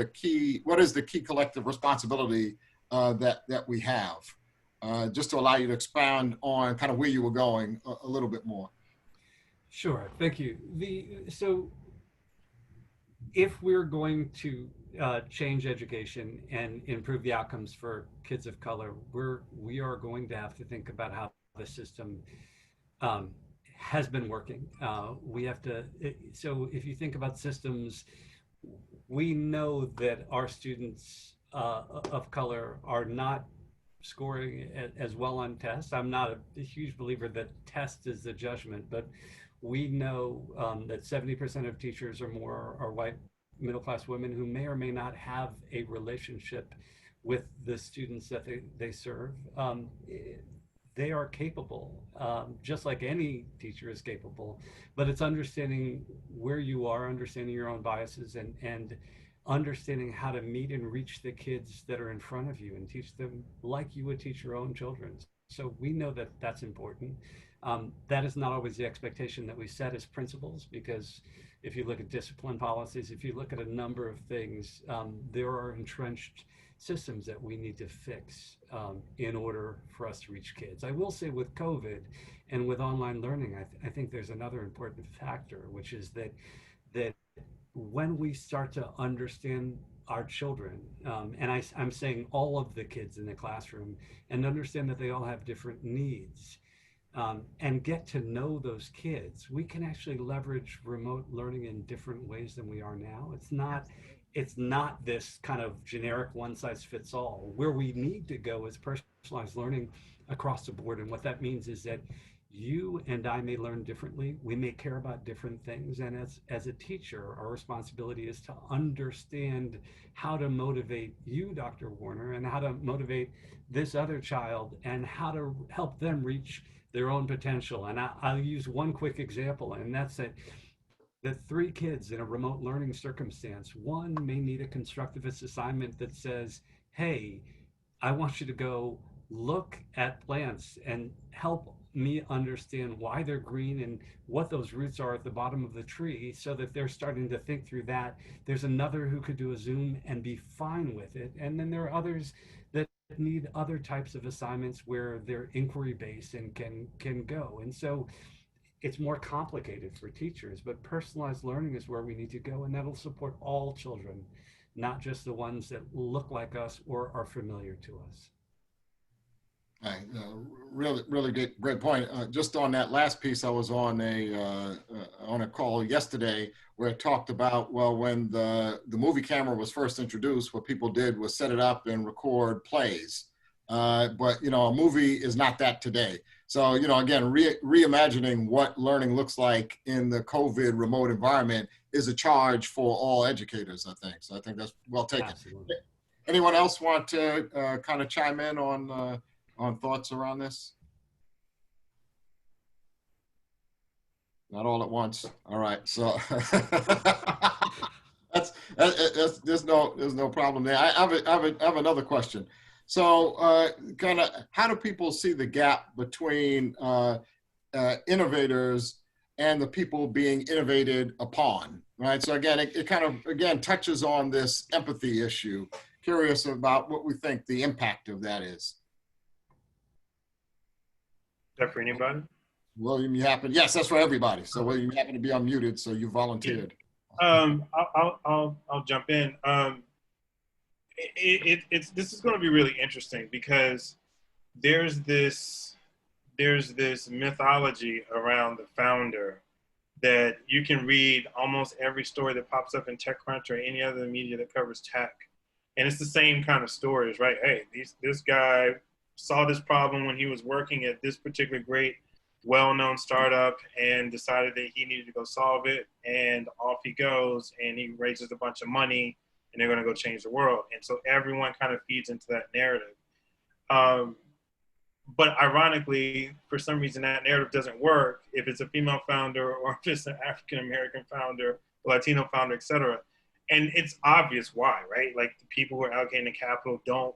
what is the key collective responsibility that we have? Just to allow you to expound on kind of where you were going a little bit more. Sure, thank you. So if we're going to change education and improve the outcomes for kids of color, we are going to have to think about how the system um, has been working. We have to. So if you think about systems, we know that our students of color are not scoring as well on tests. I'm not a huge believer that test is the judgment, but we know that 70% of teachers or more are white middle-class women who may or may not have a relationship with the students that they serve. They are capable, just like any teacher is capable, but it's understanding where you are, understanding your own biases, and understanding how to meet and reach the kids that are in front of you and teach them like you would teach your own children. So we know that that's important. That is not always the expectation that we set as principals, because if you look at discipline policies, if you look at a number of things, there are entrenched systems that we need to fix in order for us to reach kids. I will say with COVID and with online learning, I think there's another important factor, which is that when we start to understand our children, and I'm saying all of the kids in the classroom, and understand that they all have different needs, and get to know those kids, we can actually leverage remote learning in different ways than we are now. It's not this kind of generic one size fits all. Where we need to go is personalized learning across the board. And what that means is that you and I may learn differently. We may care about different things. And as a teacher, our responsibility is to understand how to motivate you, Dr. Warner, and how to motivate this other child, and how to help them reach their own potential. And I'll use one quick example, and that's that the three kids in a remote learning circumstance, one may need a constructivist assignment that says, hey, I want you to go look at plants and help me understand why they're green and what those roots are at the bottom of the tree, so that they're starting to think through that. There's another who could do a Zoom and be fine with it. And then there are others that need other types of assignments where they're inquiry based and can go. And so it's more complicated for teachers, but personalized learning is where we need to go, and that'll support all children, not just the ones that look like us or are familiar to us. Right. Really great point. Just on that last piece, I was on a call yesterday where it talked about, well, when the movie camera was first introduced, what people did was set it up and record plays. But a movie is not that today. So again, reimagining what learning looks like in the COVID remote environment is a charge for all educators, I think. So I think that's well taken. Absolutely. Anyone else want to kind of chime in on thoughts around this? Not all at once. All right, so that's there's no problem there. I have another question. So, kind of, how do people see the gap between innovators and the people being innovated upon? Right. So again, it kind of touches on this empathy issue. Curious about what we think the impact of that is. Is that for anybody? William, you happen? Yes, that's for everybody. So William, you happen to be unmuted, so you volunteered. I'll jump in. This is going to be really interesting, because there's this mythology around the founder that you can read almost every story that pops up in TechCrunch or any other media that covers tech, and it's the same kind of stories, right? Hey, this guy saw this problem when he was working at this particular great, well-known startup and decided that he needed to go solve it, and off he goes, and he raises a bunch of money, and they're going to go change the world. And so everyone kind of feeds into that narrative. But ironically, for some reason, that narrative doesn't work if it's a female founder, or if it's an African-American founder, Latino founder, et cetera. And it's obvious why, right? Like, the people who are allocating the capital don't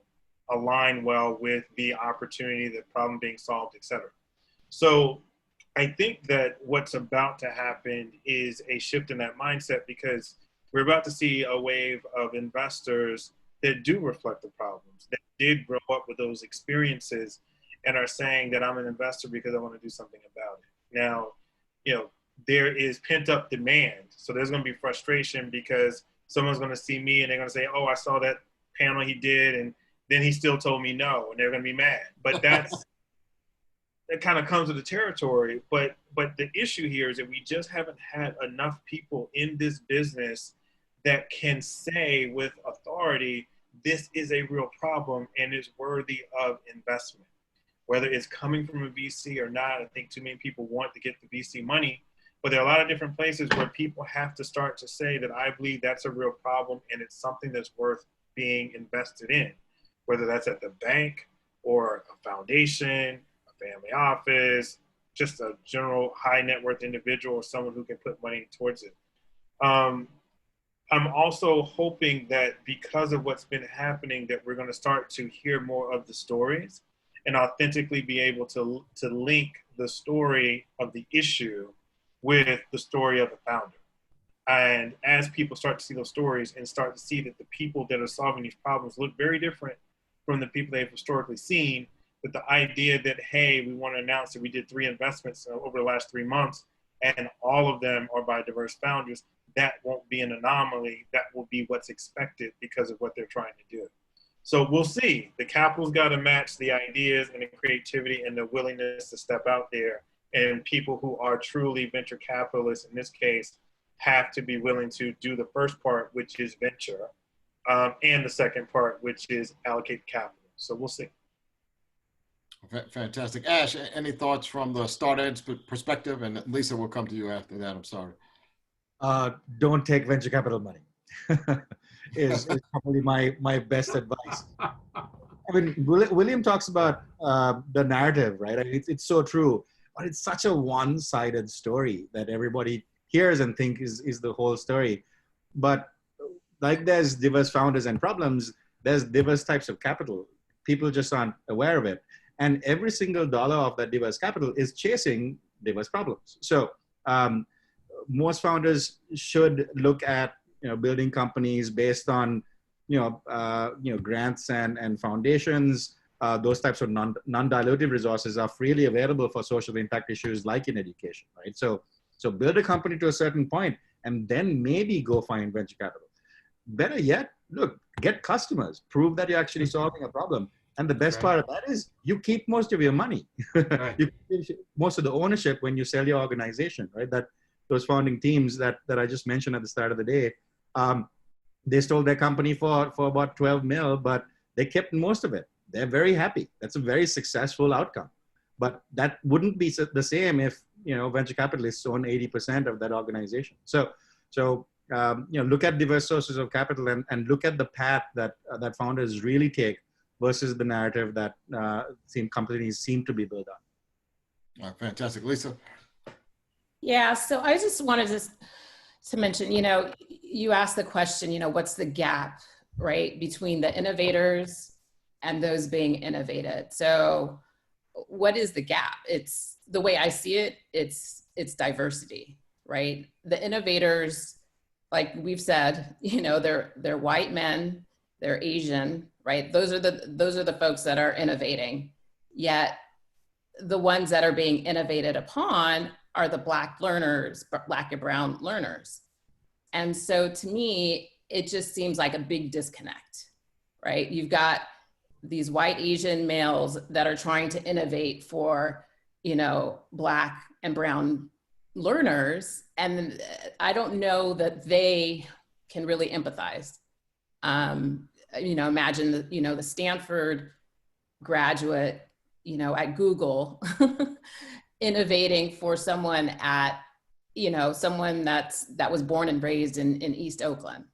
align well with the opportunity, the problem being solved, et cetera. So I think that what's about to happen is a shift in that mindset, because we're about to see a wave of investors that do reflect the problems, that did grow up with those experiences and are saying that I'm an investor because I want to do something about it. Now, there is pent up demand. So there's going to be frustration because someone's going to see me and they're going to say, oh, I saw that panel he did, and then he still told me no, and they're going to be mad. But that kind of comes with the territory. But the issue here is that we just haven't had enough people in this business that can say with authority, this is a real problem and is worthy of investment. Whether it's coming from a VC or not, I think too many people want to get the VC money, but there are a lot of different places where people have to start to say that I believe that's a real problem and it's something that's worth being invested in, whether that's at the bank or a foundation, a family office, just a general high net worth individual or someone who can put money towards it. I'm also hoping that because of what's been happening, that we're going to start to hear more of the stories and authentically be able to link the story of the issue with the story of the founder. And as people start to see those stories and start to see that the people that are solving these problems look very different from the people they've historically seen, that the idea that, hey, we want to announce that we did 3 investments over the last 3 months and all of them are by diverse founders, that won't be an anomaly. That will be what's expected because of what they're trying to do. So we'll see. The capital's got to match the ideas and the creativity and the willingness to step out there. And people who are truly venture capitalists, in this case, have to be willing to do the first part, which is venture, and the second part, which is allocate capital. So we'll see. Fantastic. Ash, any thoughts from the StartEd's perspective? And Lisa, will come to you after that. I'm sorry. Don't take venture capital money is probably my best advice. I mean, William talks about the narrative, right? I mean, it's so true, but it's such a one-sided story that everybody hears and think is the whole story. But like there's diverse founders and problems, there's diverse types of capital. People just aren't aware of it. And every single dollar of that diverse capital is chasing diverse problems. So most founders should look at building companies based on grants and foundations. Those types of non-dilutive resources are freely available for social impact issues like in education, right? So build a company to a certain point and then maybe go find venture capital. Better yet, look, get customers, prove that you're actually solving a problem. And the best part of that is you keep most of your money. Right. You keep most of the ownership when you sell your organization, right? That those founding teams that I just mentioned at the start of the day, they stole their company for about 12 mil, but they kept most of it. They're very happy. That's a very successful outcome. But that wouldn't be the same if venture capitalists own 80% of that organization. So look at diverse sources of capital and look at the path that founders really take versus the narrative that companies seem to be built on. Fantastic. Lisa? Yeah, so I just wanted to mention, you asked the question, what's the gap, right, between the innovators and those being innovated? So what is the gap? It's the way I see it, it's diversity, right? The innovators, like we've said, they're white men, they're Asian, right? Those are the folks that are innovating. Yet the ones that are being innovated upon are the Black learners, Black and brown learners. And so to me, it just seems like a big disconnect, right? You've got these white Asian males that are trying to innovate for, Black and brown learners. And I don't know that they can really empathize. Imagine the Stanford graduate, at Google innovating for someone at, someone that was born and raised in East Oakland.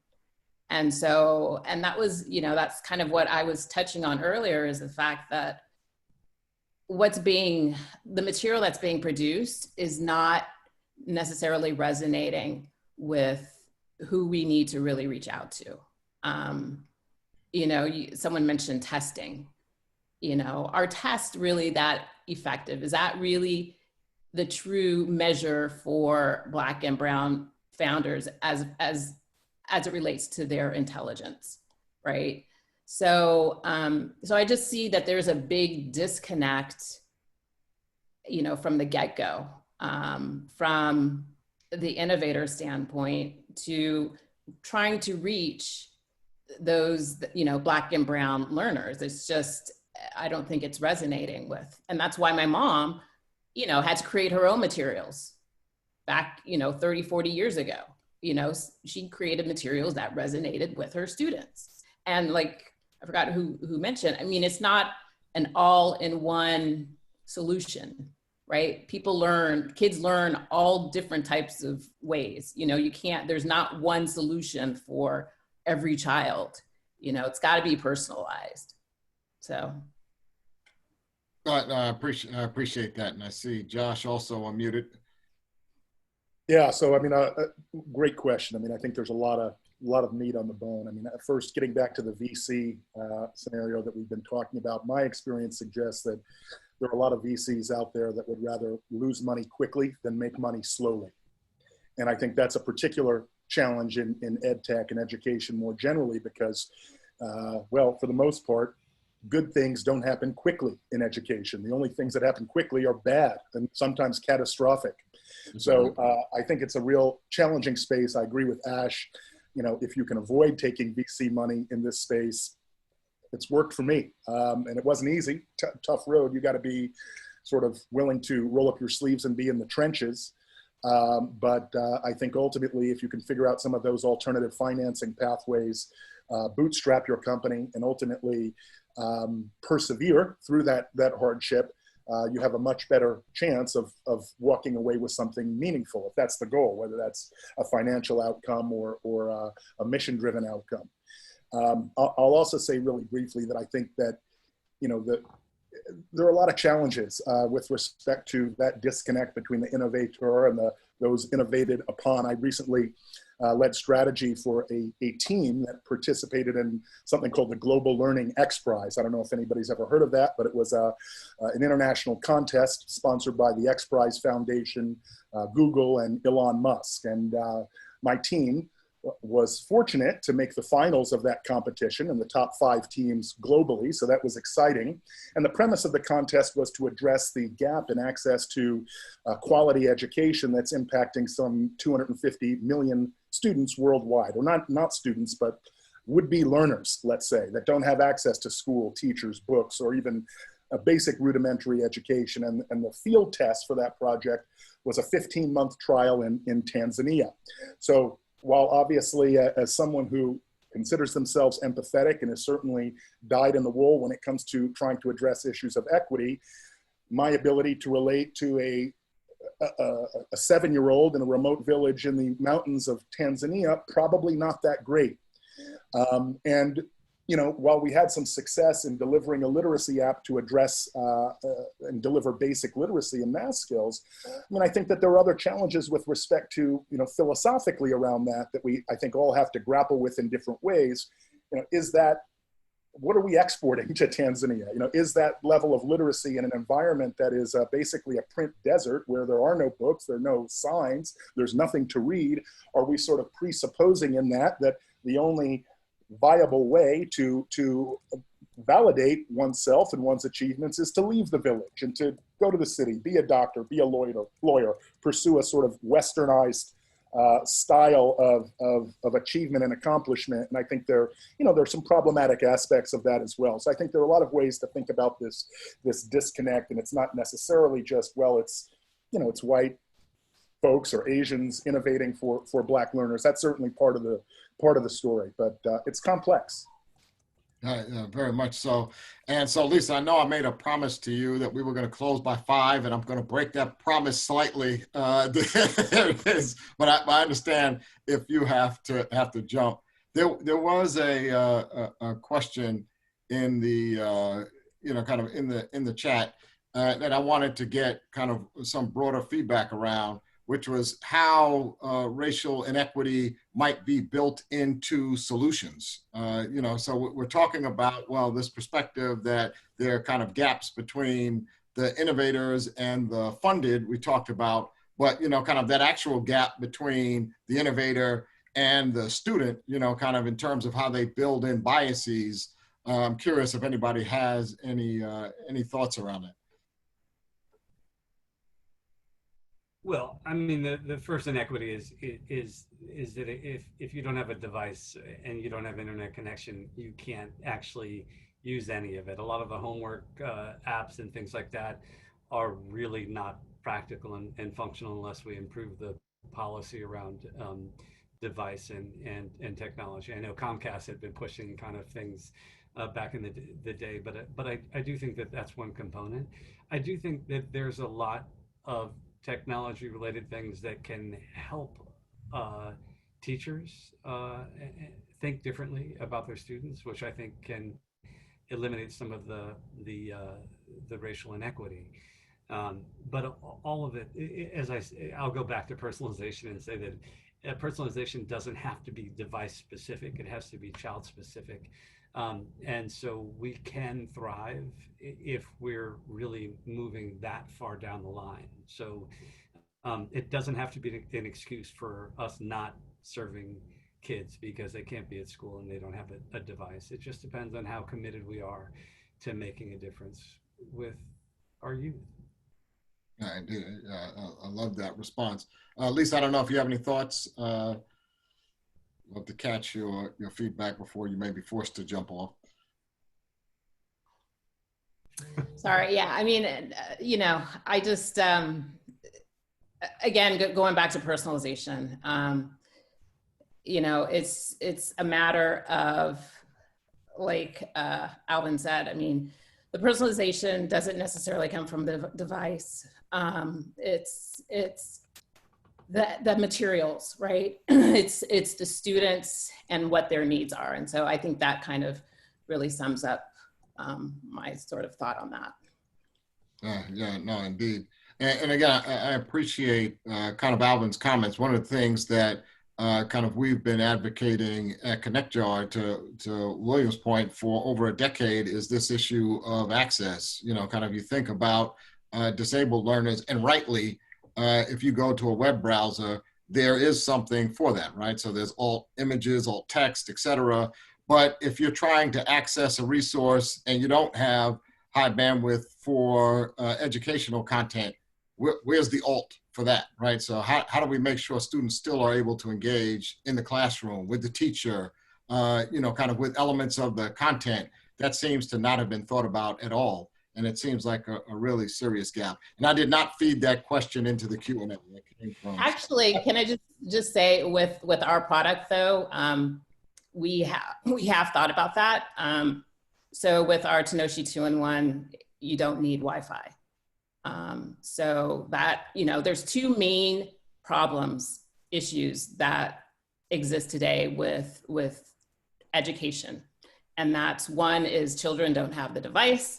And that was, that's kind of what I was touching on earlier, is the fact that the material that's being produced is not necessarily resonating with who we need to really reach out to. Someone mentioned testing. Are tests really that effective? Is that really the true measure for Black and brown founders as it relates to their intelligence, right? So I just see that there's a big disconnect, from the get-go, from the innovator standpoint to trying to reach those, Black and brown learners. It's just, I don't think it's resonating with. And that's why my mom, had to create her own materials back, 30, 40 years ago. She created materials that resonated with her students. And like, I forgot who mentioned, it's not an all-in-one solution, right? Kids learn all different types of ways. There's not one solution for every child. It's got to be personalized. So. I appreciate that. And I see Josh also unmuted. Yeah, so great question. I think there's a lot of meat on the bone. At first, getting back to the VC scenario that we've been talking about, my experience suggests that there are a lot of VCs out there that would rather lose money quickly than make money slowly. And I think that's a particular challenge in ed tech and education more generally because, for the most part, good things don't happen quickly in education. The only things that happen quickly are bad and sometimes catastrophic. So I think it's a real challenging space. I agree with Ash. If you can avoid taking VC money in this space, it's worked for me. And it wasn't easy, tough road. You got to be sort of willing to roll up your sleeves and be in the trenches. But I think ultimately, if you can figure out some of those alternative financing pathways, bootstrap your company and ultimately persevere through that hardship, you have a much better chance of walking away with something meaningful, if that's the goal, whether that's a financial outcome or a mission-driven outcome. I'll also say really briefly that I think that, there are a lot of challenges with respect to that disconnect between the innovator and those innovated upon. I recently led strategy for a team that participated in something called the Global Learning X Prize. I don't know if anybody's ever heard of that, but it was an international contest sponsored by the X Prize Foundation, Google, and Elon Musk. And my team was fortunate to make the finals of that competition in the top 5 teams globally, so that was exciting. And the premise of the contest was to address the gap in access to quality education that's impacting some 250 million students worldwide, or not students, but would-be learners, let's say, that don't have access to school, teachers, books, or even a basic rudimentary education. And the field test for that project was a 15-month trial in Tanzania. So while obviously as someone who considers themselves empathetic and has certainly dyed in the wool when it comes to trying to address issues of equity, my ability to relate to a 7-year-old in a remote village in the mountains of Tanzania, probably not that great. And while we had some success in delivering a literacy app to address and deliver basic literacy and math skills, I think that there are other challenges with respect to, philosophically around that I think all have to grapple with in different ways. What are we exporting to Tanzania? Is that level of literacy in an environment that is basically a print desert where there are no books, there are no signs, there's nothing to read? Are we sort of presupposing in that the only viable way to validate oneself and one's achievements is to leave the village and to go to the city, be a doctor, be a lawyer, pursue a sort of westernized style of achievement and accomplishment? And I think there's some problematic aspects of that as well. So I think there are a lot of ways to think about this disconnect, and it's not necessarily just, it's white folks or Asians innovating for Black learners. That's certainly part of the story, but it's complex. Very much so. And so, Lisa, I know I made a promise to you that we were going to close by 5, and I'm going to break that promise slightly. There it is. But I understand if you have to jump. There was a question in the kind of in the chat that I wanted to get kind of some broader feedback around, which was how racial inequity might be built into solutions. So we're talking about, this perspective that there are kind of gaps between the innovators and the funded we talked about, but, kind of that actual gap between the innovator and the student, kind of in terms of how they build in biases. I'm curious if anybody has any thoughts around it. Well, I mean, the first inequity is that if you don't have a device and you don't have internet connection, you can't actually use any of it. A lot of the homework apps and things like that are really not practical and functional unless we improve the policy around device and technology. I know Comcast had been pushing kind of things back in the day, but I do think that that's one component. I do think that there's a lot of technology related things that can help teachers think differently about their students, which I think can eliminate some of the racial inequity. But all of it, I'll go back to personalization and say that personalization doesn't have to be device specific. It has to be child specific. And so we can thrive if we're really moving that far down the line. So it doesn't have to be an excuse for us not serving kids because they can't be at school and they don't have a device. It just depends on how committed we are to making a difference with our youth. I do. I love that response. Lisa, I don't know if you have any thoughts. Love to catch your feedback before you may be forced to jump off. Sorry. Yeah. I mean, you know, I just, again, going back to personalization, you know, it's a matter of, like Alvin said, I mean, the personalization doesn't necessarily come from the device. It's the materials, right? It's the students and what their needs are. And so I think that kind of really sums up my sort of thought on that. Yeah, no, indeed. And again, I appreciate kind of Alvin's comments. One of the things that kind of we've been advocating at ConnectJar to William's point for over a decade is this issue of access. You know, kind of you think about disabled learners, and rightly, if you go to a web browser, there is something for that, right? So there's alt images, alt text, etc. But if you're trying to access a resource and you don't have high bandwidth for educational content, where's the alt for that, right? So how do we make sure students still are able to engage in the classroom with the teacher, you know, kind of with elements of the content? That seems to not have been thought about at all. And it seems like a really serious gap. And I did not feed that question into the Q&A. Actually, can I just say with our product though, we have thought about that. So with our Tenoshi 2-in-1, you don't need Wi-Fi. So that, you know, there's two main issues that exist today with education. And that's one is children don't have the device.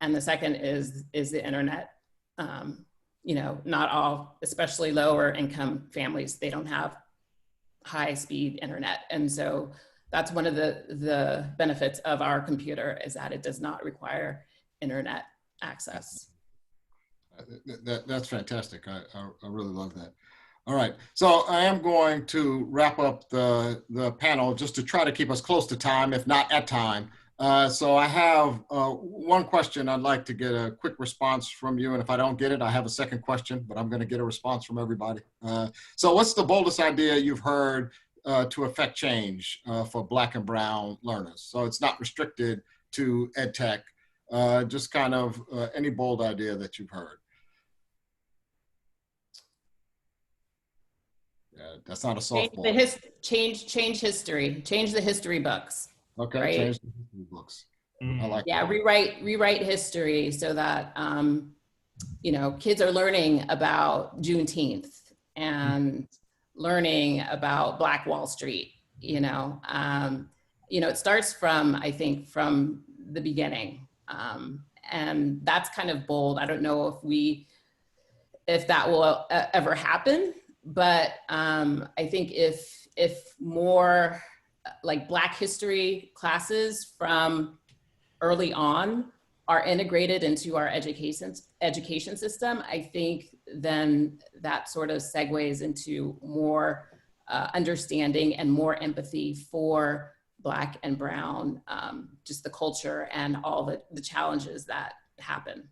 And the second is the internet. You know, not all, especially lower income families, they don't have high speed internet. And so that's one of the benefits of our computer is that it does not require internet access. That's fantastic. I really love that. All right, so I am going to wrap up the panel just to try to keep us close to time, if not at time. So I have one question I'd like to get a quick response from you. And if I don't get it, I have a second question, but I'm going to get a response from everybody. So what's the boldest idea you've heard to affect change for Black and Brown learners? So it's not restricted to ed tech, just kind of any bold idea that you've heard. Yeah, that's not a softball. Change history, change the history books. Okay, right? Change the history books. I like yeah, that. rewrite history so that you know, kids are learning about Juneteenth and learning about Black Wall Street. You know, it starts from, I think, from the beginning, and that's kind of bold. I don't know if that will ever happen, but I think if more like Black history classes from early on are integrated into our education system, I think then that sort of segues into more understanding and more empathy for Black and Brown, just the culture and all the challenges that happen.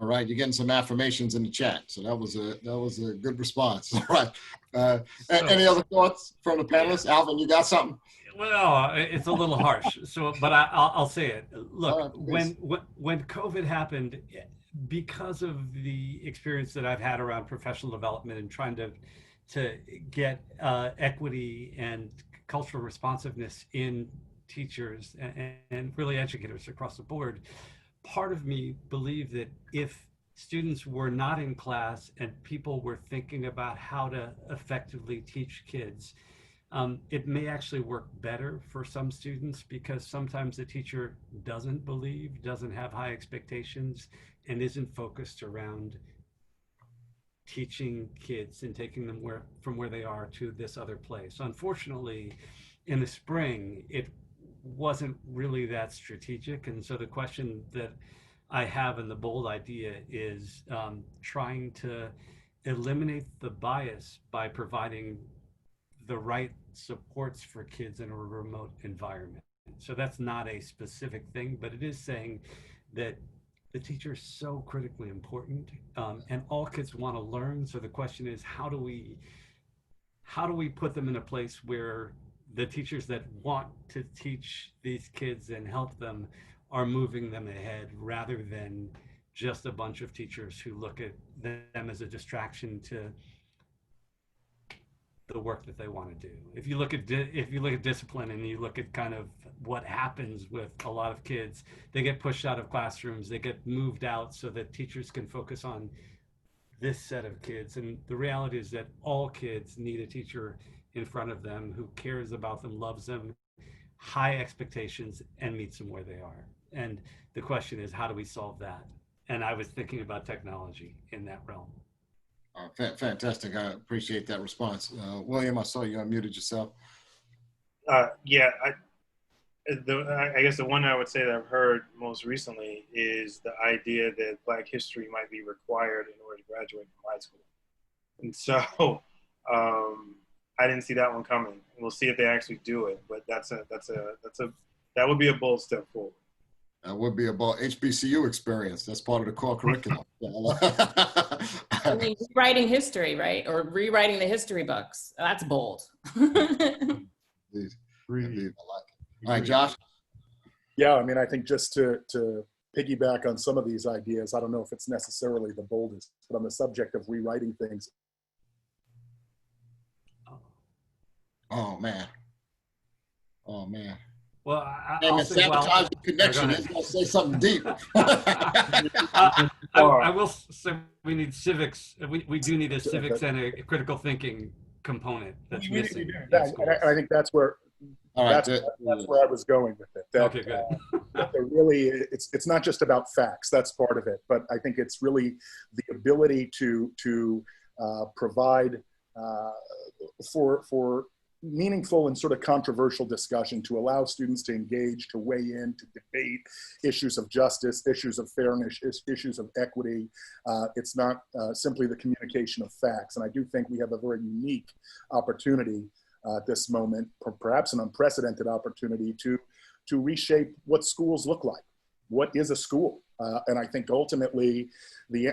All right, you're getting some affirmations in the chat, so that was a good response. All right. Any other thoughts from the panelists? Alvin, you got something? Well, it's a little harsh. So, but I'll say it. Look, right, when COVID happened, because of the experience that I've had around professional development and trying to get equity and cultural responsiveness in teachers and really educators across the board, part of me believed that if students were not in class and people were thinking about how to effectively teach kids, it may actually work better for some students, because sometimes the teacher doesn't believe, doesn't have high expectations, and isn't focused around teaching kids and taking them from where they are to this other place. Unfortunately, in the spring, it wasn't really that strategic. And so the question that I have in the bold idea is trying to eliminate the bias by providing the right supports for kids in a remote environment. So that's not a specific thing, but it is saying that the teacher is so critically important, and all kids want to learn. So the question is, how do we put them in a place where the teachers that want to teach these kids and help them are moving them ahead, rather than just a bunch of teachers who look at them as a distraction to the work that they want to do. If you look at discipline, and you look at kind of what happens with a lot of kids, they get pushed out of classrooms, they get moved out so that teachers can focus on this set of kids. And the reality is that all kids need a teacher in front of them who cares about them, loves them, high expectations, and meets them where they are. And the question is, how do we solve that? And I was thinking about technology in that realm. Fantastic. I appreciate that response. William, I saw you unmuted yourself. Yeah, I guess the one I would say that I've heard most recently is the idea that Black history might be required in order to graduate from high school. And so I didn't see that one coming. We'll see if they actually do it, but that would be a bold step forward. That would be about HBCU experience. That's part of the core curriculum. I mean, rewriting history, right? Or rewriting the history books. That's bold. Indeed. I like it. All right, Josh? Yeah, I mean, I think just to piggyback on some of these ideas, I don't know if it's necessarily the boldest, but on the subject of rewriting things. Oh, man. Oh, man. Well, I'll say, sabotage the connection. He's going to say something deep. I will say we need civics. We do need a civics and a critical thinking component that's missing. I think that's where that's where I was going with it. That, okay, good. Really, it's not just about facts. That's part of it, but I think it's really the ability to provide for meaningful and sort of controversial discussion, to allow students to engage, to weigh in, to debate issues of justice, issues of fairness, issues of equity. It's not simply the communication of facts. And I do think we have a very unique opportunity at this moment, perhaps an unprecedented opportunity to reshape what schools look like. What is a school? And I think ultimately,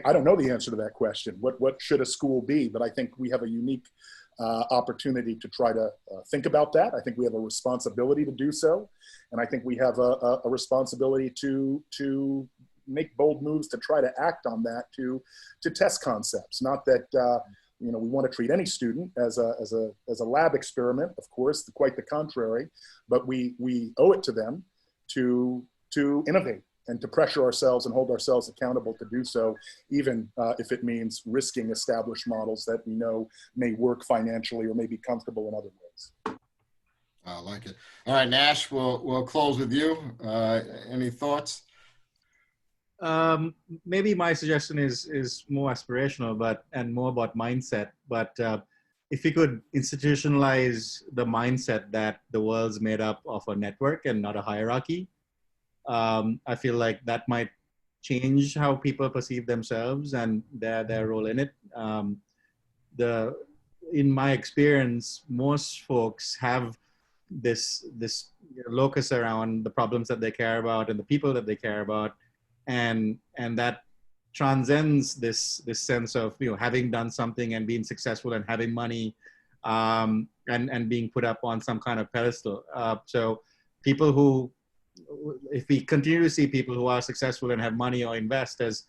I don't know the answer to that question. What should a school be? But I think we have a unique opportunity to try to think about that. I think we have a responsibility to do so. And I think we have a responsibility to make bold moves to try to act on that, to test concepts. Not that, we want to treat any student as a lab experiment, of course, quite the contrary, but we owe it to them to innovate and to pressure ourselves and hold ourselves accountable to do so, even if it means risking established models that we know may work financially or may be comfortable in other ways. I like it. All right, Nash, we'll close with you. Any thoughts? Maybe my suggestion is more aspirational, and more about mindset. But if we could institutionalize the mindset that the world's made up of a network and not a hierarchy, I feel like that might change how people perceive themselves and their role in it. In my experience, most folks have this locus around the problems that they care about and the people that they care about, and that transcends this sense of having done something and being successful and having money, and being put up on some kind of pedestal. So people who, if we continue to see people who are successful and have money or invest as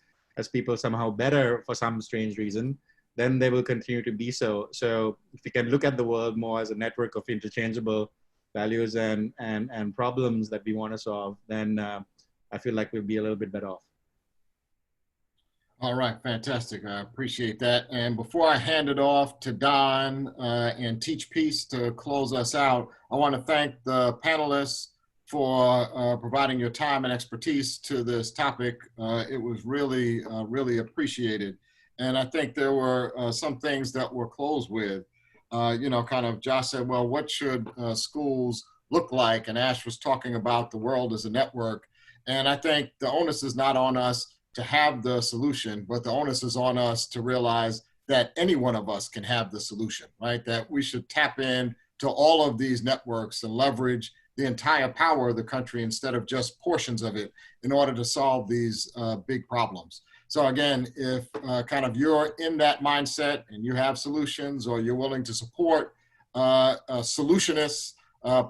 people somehow better for some strange reason, then they will continue to be so. So if we can look at the world more as a network of interchangeable values and problems that we want to solve, then I feel like we'll be a little bit better off. All right, fantastic. I appreciate that. And before I hand it off to Don and Teach Peace to close us out, I want to thank the panelists for providing your time and expertise to this topic. It was really, really appreciated. And I think there were some things that were closed with. Kind of Josh said, well, what should schools look like? And Ash was talking about the world as a network. And I think the onus is not on us to have the solution, but the onus is on us to realize that any one of us can have the solution, right? That we should tap in to all of these networks and leverage the entire power of the country instead of just portions of it in order to solve these big problems. So again, if kind of you're in that mindset and you have solutions or you're willing to support solutionists,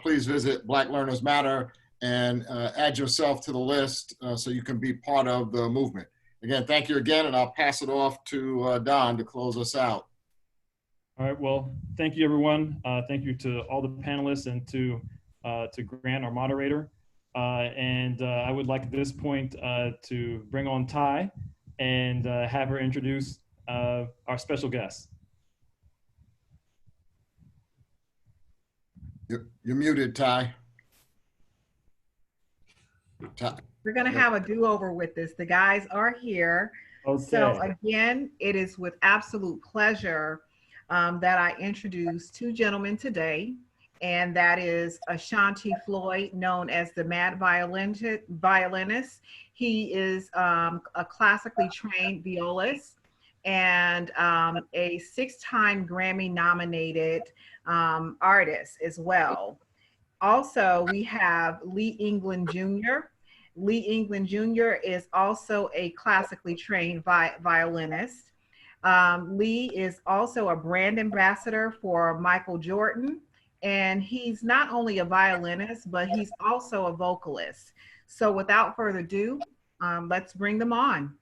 please visit Black Learners Matter and add yourself to the list so you can be part of the movement. Again, thank you again, and I'll pass it off to Don to close us out. All right, well, thank you, everyone. Thank you to all the panelists and to Grant, our moderator. I would like at this point to bring on Ty and have her introduce our special guest. You're muted, Ty. We're going to have a do-over with this. The guys are here. Okay. So again, it is with absolute pleasure that I introduce two gentlemen today, and that is Ashanti Floyd, known as the Mad Violinist. He is a classically trained violist and a 6-time Grammy-nominated artist as well. Also, we have Lee England Jr. Lee England Jr. is also a classically trained violinist. Lee is also a brand ambassador for Michael Jordan, and he's not only a violinist, but he's also a vocalist. So without further ado, let's bring them on.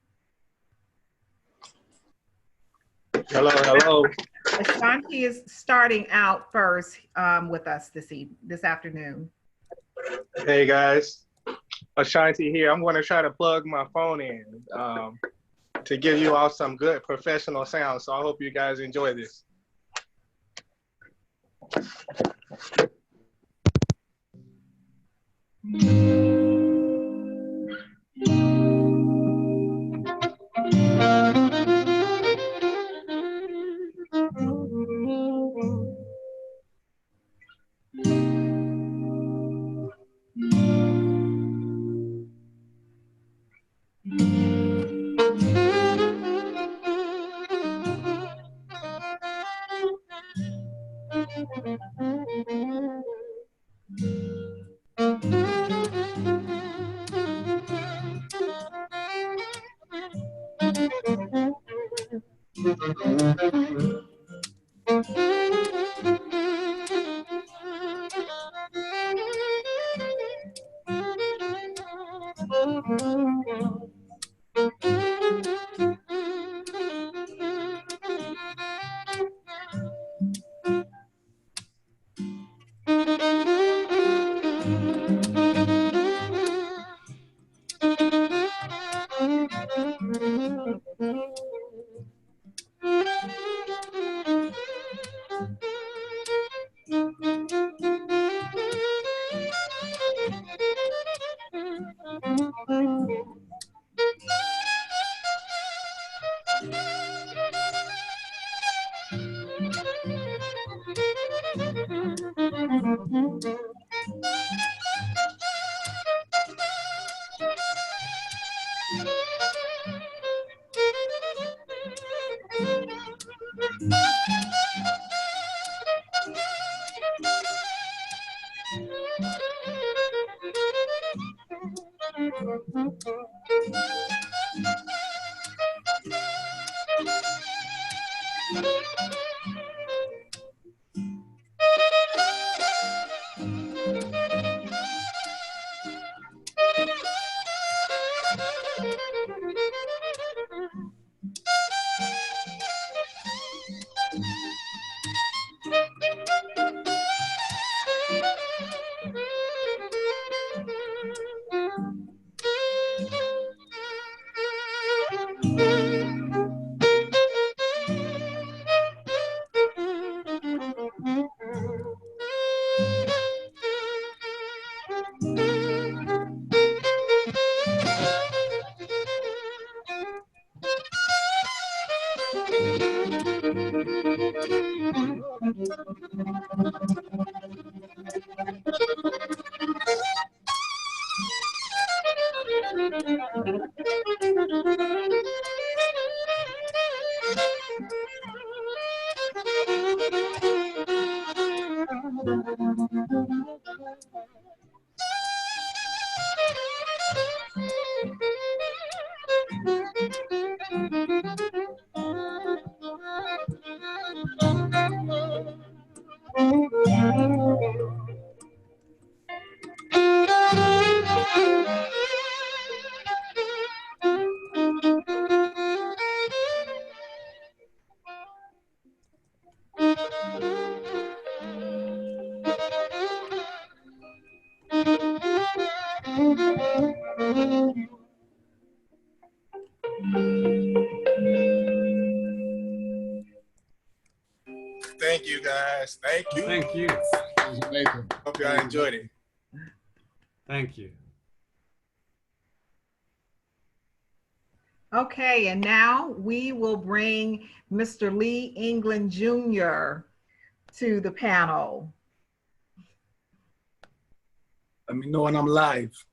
Hello, hello. Ashanti is starting out first with us this afternoon. Hey guys, Ashanti here. I'm going to try to plug my phone in to give you all some good professional sound. So I hope you guys enjoy this. Thank you, guys. Thank you. Thank you. Hope y'all enjoyed it. Thank you. Okay, and now we will bring Mr. Lee England Jr. to the panel. Let me know when I'm live.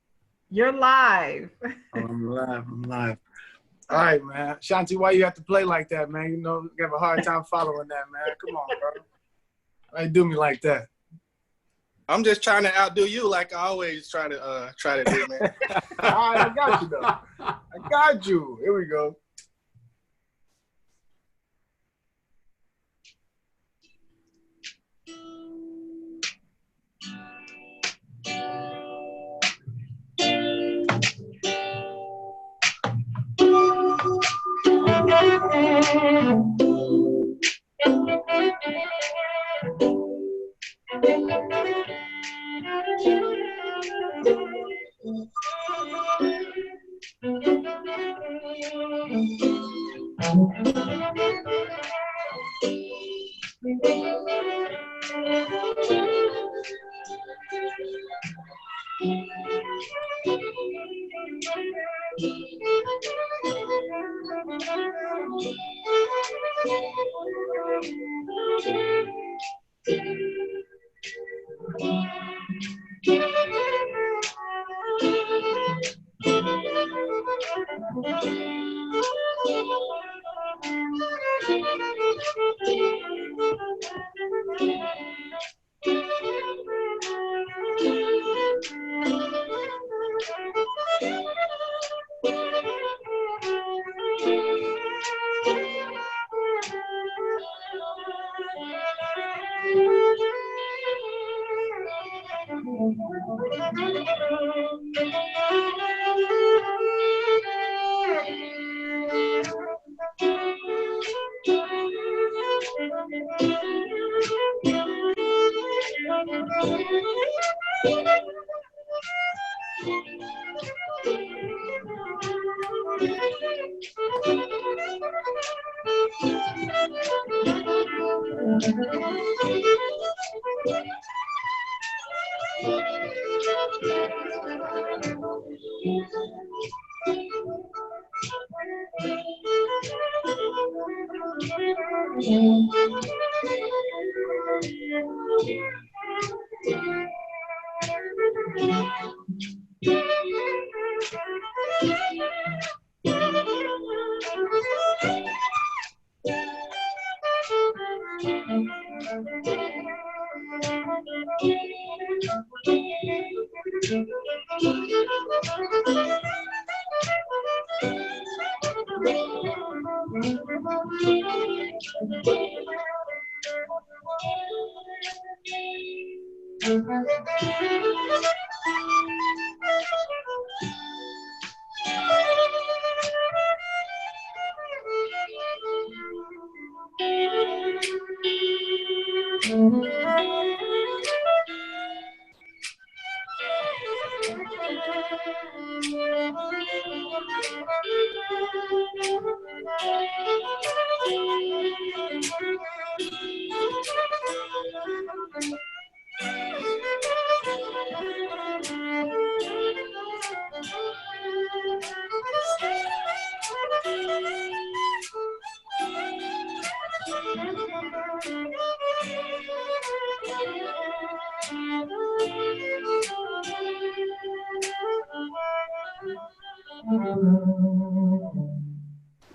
You're live. I'm live. All right, man. Shanti, why you have to play like that, man? You know, you have a hard time following that, man. Come on, bro. Why you do me like that? I'm just trying to outdo you like I always try to do, man. All right, I got you, though. I got you. Here we go.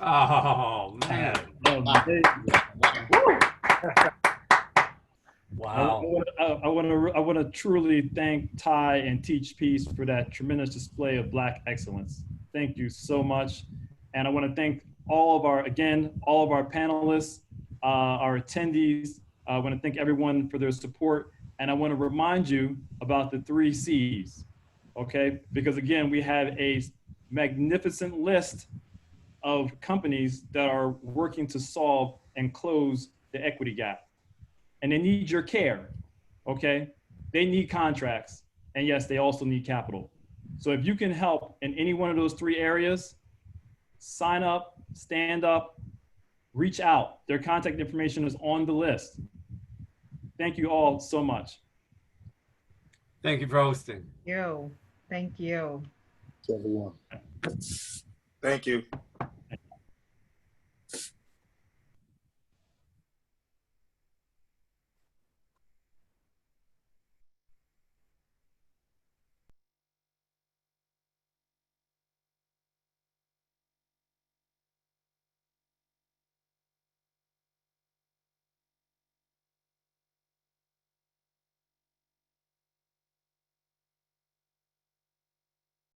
Oh man! Amazing. Wow. I want to truly thank Ty and Teach Peace for that tremendous display of Black excellence. Thank you so much. And I want to thank all of our panelists, our attendees. I want to thank everyone for their support. And I want to remind you about the 3 C's, okay? Because again, we have a magnificent list of companies that are working to solve and close the equity gap. And they need your care, okay? They need contracts, and yes, they also need capital. So if you can help in any one of those 3 areas, sign up, stand up, reach out. Their contact information is on the list. Thank you all so much. Thank you for hosting. Thank you. To everyone. Thank you.